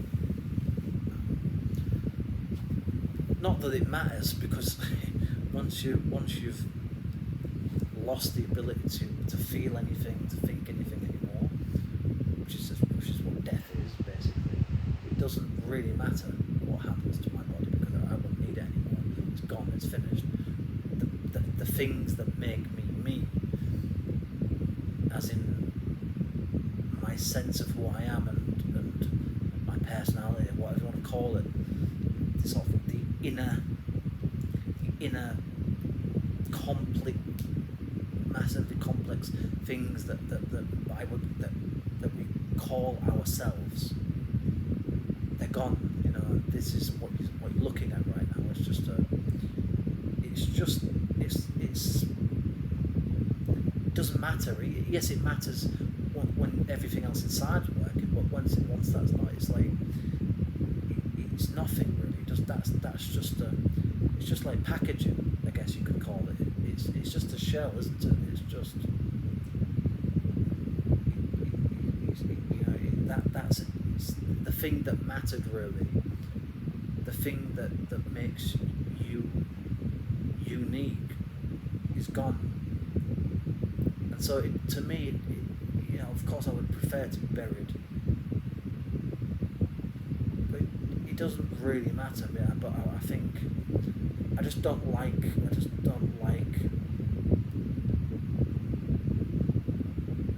Not that it matters, because once you've lost the ability to feel anything, to think anything anymore, which is what death is basically, it doesn't really matter what happens to my body, because I won't need it anymore. It's gone. It's finished. The things that make me, as in my sense of who I am and my personality, or whatever you want to call it, sort of the inner massively complex things that we call ourselves, they're gone. This is what you're looking at right now. It doesn't matter. Yes, it matters when everything else inside is working, but once that's not, it's like it's nothing really. It's just like packaging, I guess you could call it. It's just a shell, isn't it? It's just that's it. It's the thing that mattered really. The thing that makes you unique is gone. And so to me, of course I would prefer to be buried, but it doesn't really matter. Yeah, but I think I just don't like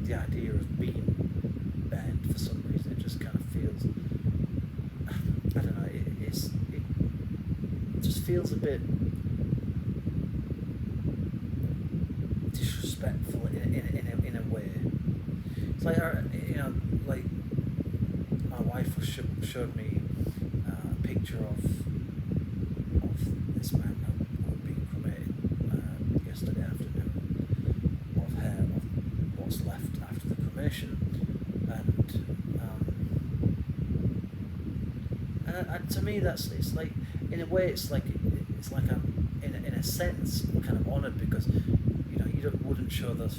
the idea of being buried for some reason. It just kind of feels, I don't know, it just feels a bit disrespectful in a way. It's like, like my wife showed me a picture of this man who had been cremated yesterday afternoon, of what's left after the cremation, and to me it's like, in a way it's like I'm in a sense kind of honoured, because you wouldn't show that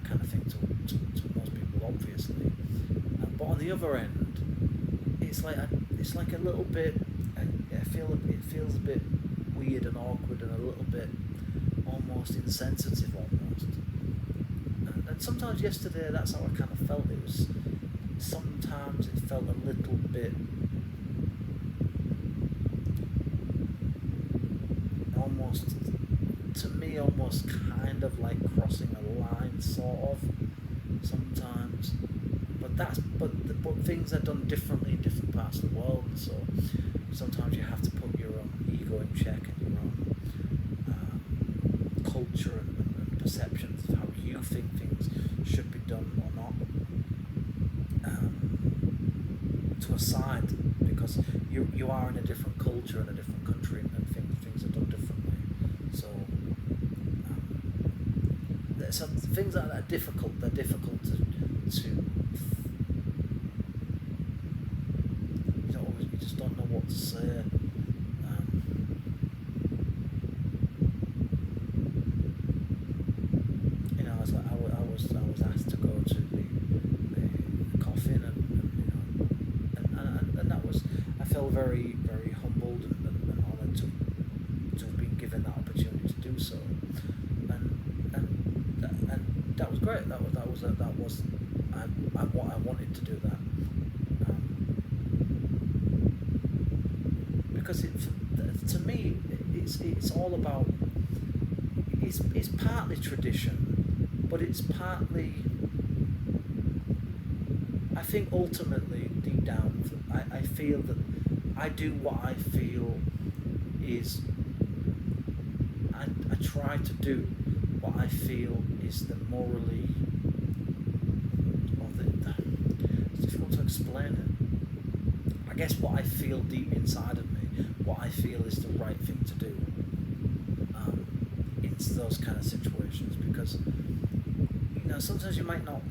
kind of thing to most people, obviously, but on the other end it's like a little bit, it feels a bit weird and awkward and a little bit almost insensitive almost, and sometimes yesterday that's how I kind of felt. Sometimes it felt a little bit almost kind of like crossing a line, sort of, sometimes, but things are done differently in different parts of the world, and so sometimes you have to put your own ego in check and your own culture and perceptions of how you think things should be done or not to a side, because you are in a different culture and a different country, and things are done differently. So things like that are difficult. They're difficult to you just don't know what to say. I was asked to go to the coffin, and that was, I felt very very humbled and honoured to have been given that opportunity to do so, and that was great. That was I wanted to do that, because to me it's all about, it's partly tradition, but it's partly, I think ultimately deep down I feel that I do what I feel is, I try to do what I feel is the morally, or it's difficult to explain it. I guess what I feel deep inside of me, what I feel is the right thing to do in those kind of situations, because sometimes you might not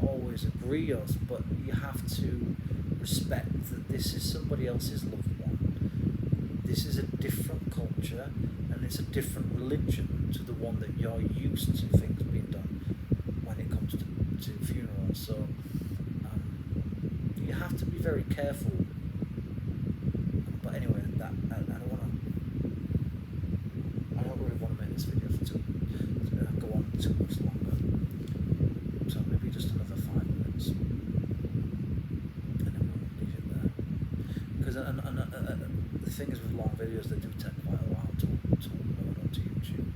always agree, but you have to respect that this is somebody else's loved one. This is a different culture, and it's a different religion to the one that you're used to things being done when it comes to funerals. So you have to be very careful. But anyway, that I don't really want to make this video to go on too much longer. So maybe just another 5 minutes, and then we'll leave it there. Because the thing is with long videos, they do take quite a while to upload onto YouTube.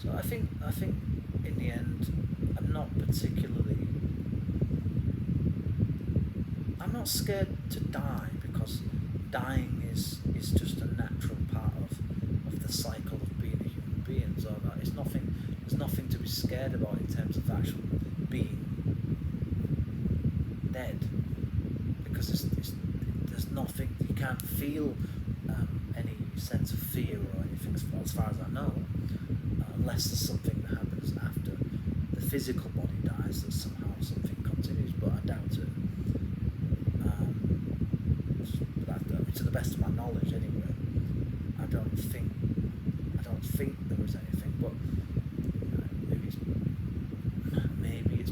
So I think in the end, I'm not scared to die, because dying is just a natural part of the cycle of being a human being. So there's nothing to be scared about in terms of actually being dead, because there's nothing, you can't feel any sense of fear or anything as far as I know, unless there's something that happens after the physical body dies, that somehow something continues, but I doubt it. To the best of my knowledge, anyway, I don't think there was anything. But maybe it's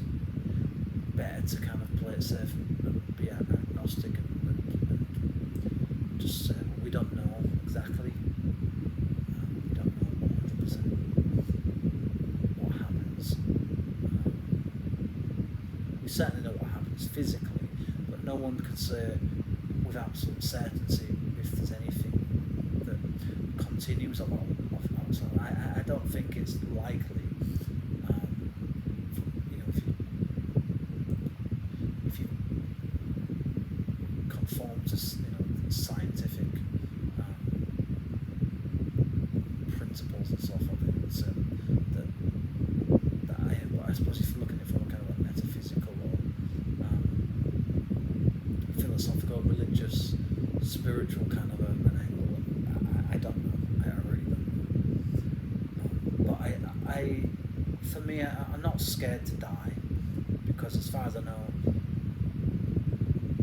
better to kind of play it safe and be agnostic and just say, well, we don't know exactly. We don't know 100% what happens. We certainly know what happens physically, but no one can say with absolute certainty if there's anything that continues along. So I don't think it's likely. If you conform to scientific principles and so forth, it would say that but I suppose if you're looking at it from kind of a metaphysical or philosophical, religious, spiritual kind of an angle, I don't know. I really don't know. But for me, I'm not scared to die, because as far as I know,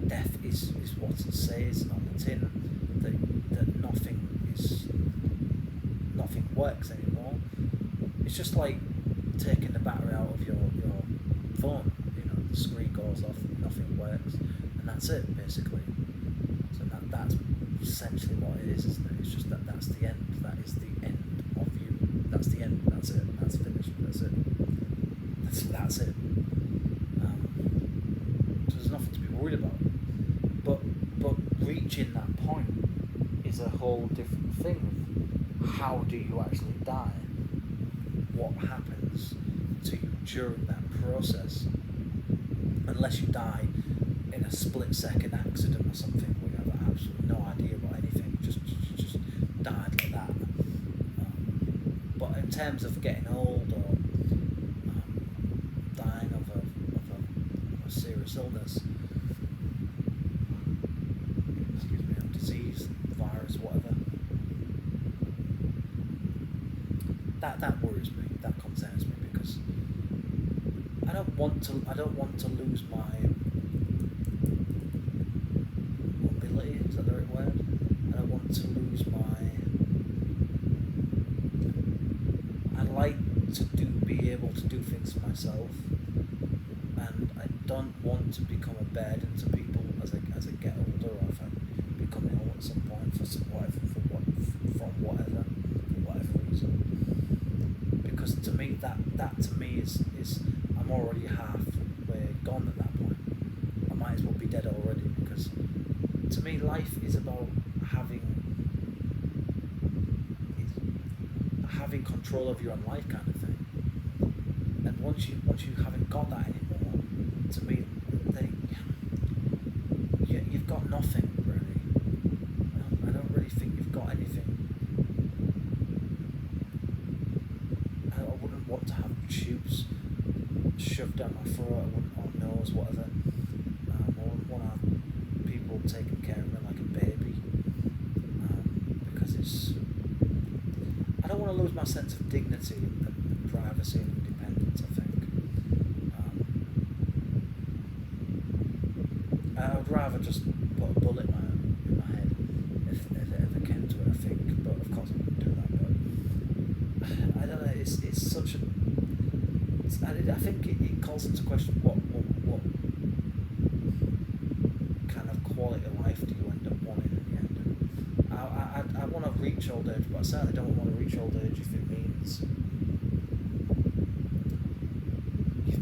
death is what it says on the tin, that nothing works anymore. It's just like taking the battery out of your phone. The screen goes off, nothing works, and that's it basically. So that's essentially what it is, isn't it? It's just that's the end. That is the end of you. That's the end. That's it. That's finished. That's it. That's it. So there's nothing to be worried about. But reaching that point is a whole different thing. How do you actually die? What happens to you during that process? Unless you die in a split-second accident or something where you have absolutely no idea about anything, just died like that. in terms of getting old or dying of a serious illness, excuse me, a disease, virus, whatever, that worries me, that concerns me, because I don't want to lose my mobility, is that the right word? I don't want to lose I like to be able to do things for myself, and I don't want to become a burden to people as I get older, or if I become ill at some point for whatever reason. Because to me that to me is I'm already halfway gone at that point. I might as well be dead already, because to me life is about having control of your own life, kind of thing. And once you haven't got that anymore, to me, you've got nothing really. I don't really think you've got anything. I wouldn't want to have tubes shoved down my throat, or nose, whatever. I wouldn't want to have people taking care of me like a baby, because I don't want to lose my sense of dignity and privacy and independence, I think. I would rather just put a bullet in my head if it ever came to it, I think. But of course I wouldn't do that. But I don't know, it's such a... I think it calls into question what kind of quality of life do you end up wanting in the end. I want to reach old age, but I certainly don't want to reach old age if it means you're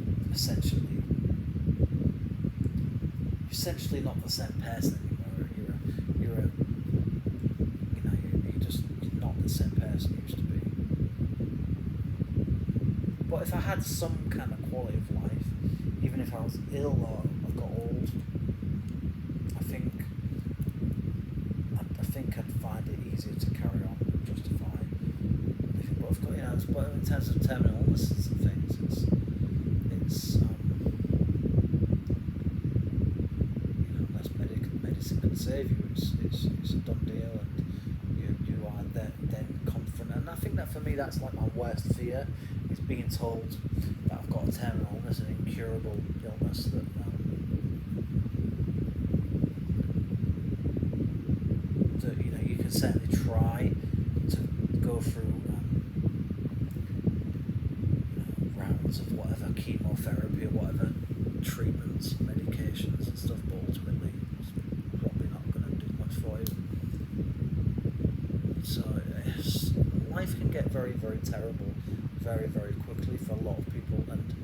essentially not the same person anymore. You're not the same person you used to be. But if I had some kind of quality of life, even if I was ill or I got old, I think I'd find it easier to carry on and justify living. But of course, but in terms of terminal illnesses and things, it's unless medicine can save you, it's a done deal, and you are then confident. And I think that for me, that's like my worst fear, is being told that I've got a terminal illness, an incurable illness that you can certainly try to go through rounds of whatever chemotherapy or whatever treatments, medications and stuff, but ultimately it's probably not going to do much for you. So life can get very, very terrible very, very quickly for a lot of people, and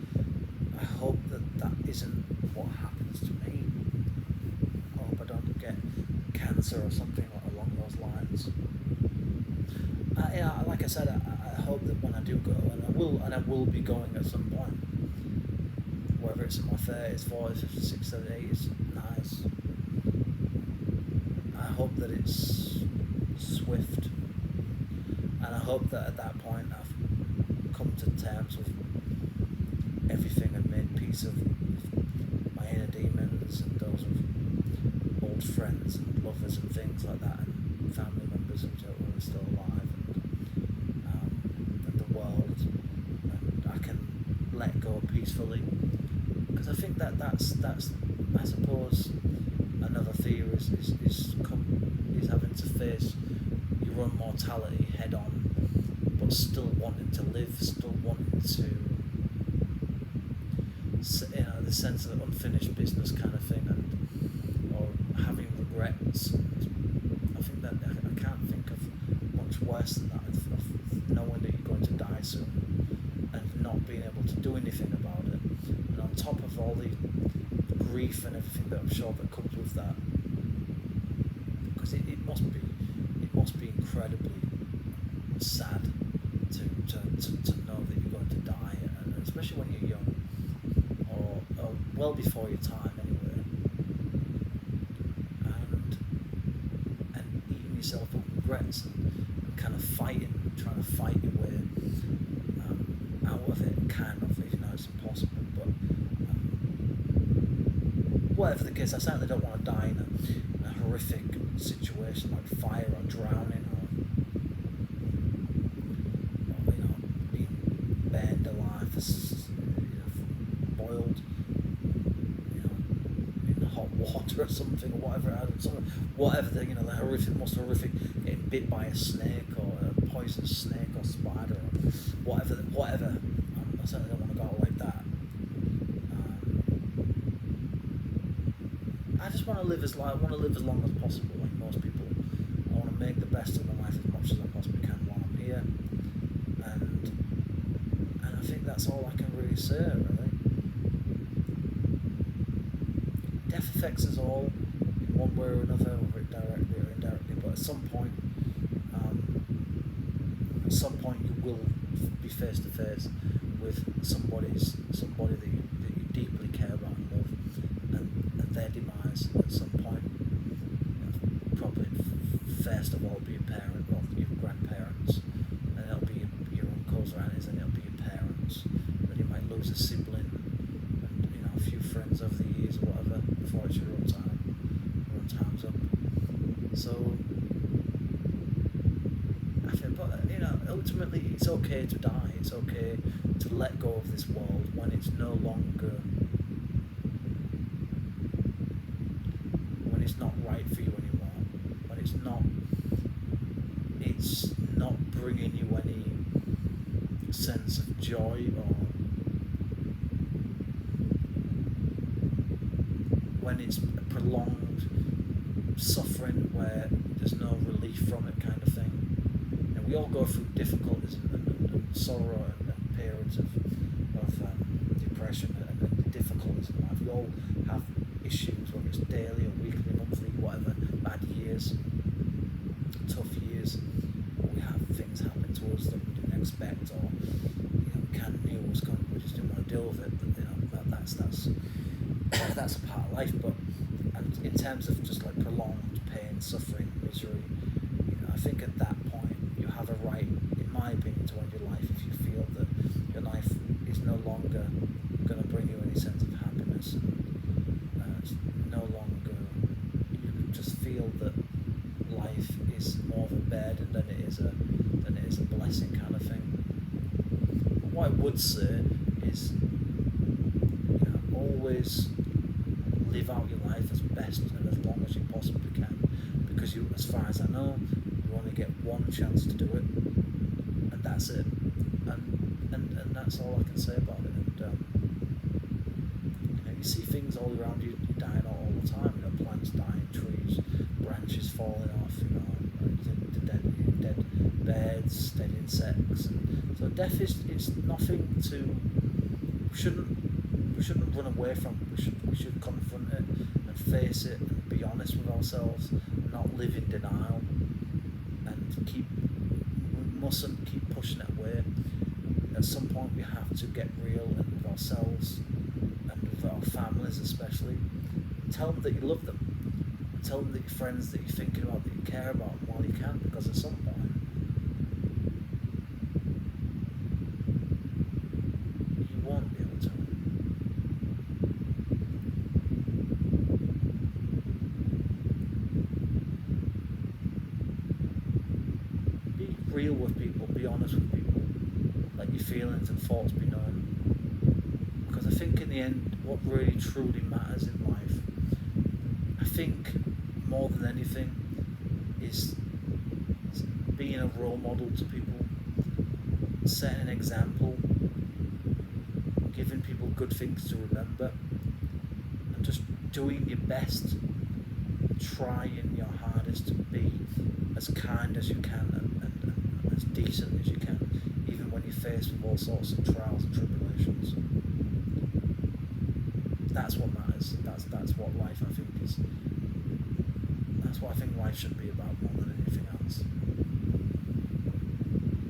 I hope that isn't what happens to me. I hope I don't get cancer or something along those lines. Like I said, I hope that when I do go, and I will be going at some point, whether it's in my 30s, 40s, 50s, 60s, 70s, 80s, nice. I hope that it's swift, and I hope that at that point I've come to terms with everything and made peace of my inner demons and those of old friends and lovers and things like that, and family members who are still alive, and the world, and I can let go peacefully, because I think that's I suppose another fear is having to face your own mortality head on, but still wanting to live, still wanting to, the sense of unfinished business kind of thing, or having regrets. And I think that I can't think of much worse than that, of knowing that you're going to die soon and not being able to do anything about it. And on top of all the grief and everything that I'm sure that comes with that, because it must be incredibly sad to know that you're going to die, and especially when you're young, or well before your time anyway, and eating yourself with regrets and kind of fighting, trying trying to fight your way out of it, kind of, if you know it's impossible. But whatever the case, I certainly don't want to die in a horrific situation like fire or drowning or being burned alive, boiled, in hot water or something, or whatever the most horrific, getting bit by a snake or a poisonous snake or spider or whatever. I certainly don't want to go out like that. I just want to live as long as possible, like most people. I want to make the best of my life as much as I possibly can while I'm here, and I think that's all I can really say, really. Death affects us all in one way or another, whether it directly or indirectly. But at some point you will be face to face with somebody that you deeply care about and love, and their demise at some point. Probably first of all be your parent, or your grandparents, and it'll be your uncles or aunties, and it'll be your parents. Then you might lose a sibling, and a few friends over the years or whatever before it's your own time's up. So I think, but ultimately it's okay to die. It's okay to let go of this world when it's no longer, when it's not right for you anymore, when it's not bringing you any sense of joy, or when it's a prolonged suffering where there's no relief from it, kind of thing. And we all go through difficulties and sorrow and periods of depression and difficulties in life. We all have issues, whether it's daily or weekly, monthly, whatever, bad years, tough years. We have things happen to us that we didn't expect, or canned news come, we just didn't want to deal with it. But that's a part of life. But and in terms of just like prolonged pain, suffering, misery, I think at that point you have a right, in my opinion, to end your life if you feel that your life is no longer going to bring you any sense of happiness, and it's no longer, you just feel that life is more of a burden than it is a blessing, kind of thing. But what I would say is, always live out your life as best and as long as you possibly can, because you, as far as I know, you only get one chance to do it, and that's it. And that's all I can say about it. And you see things all around you dying all the time. Plants dying, trees, branches falling off. Dead birds, dead insects. And so death it's nothing to. We shouldn't run away from. We should confront it and face it and be honest with ourselves, and not live in denial, and we mustn't keep pushing it away. At some point we have to get real, and with ourselves and with our families especially. Tell them that you love them. Tell them that your friends that you're thinking about, that you care about them while you can, because at some point you won't be able to. Be real with people, be honest with people, let your feelings and thoughts be known. Because I think in the end, what really truly matters in life, I think more than anything, is being a role model to people, setting an example, giving people good things to remember, and just doing your best, trying your hardest to be as kind as you can and as decent as you can, even when you're faced with all sorts of trials and tribulations. That's what matters. That's what life, I think, is. That's what I think life should be about more than anything else.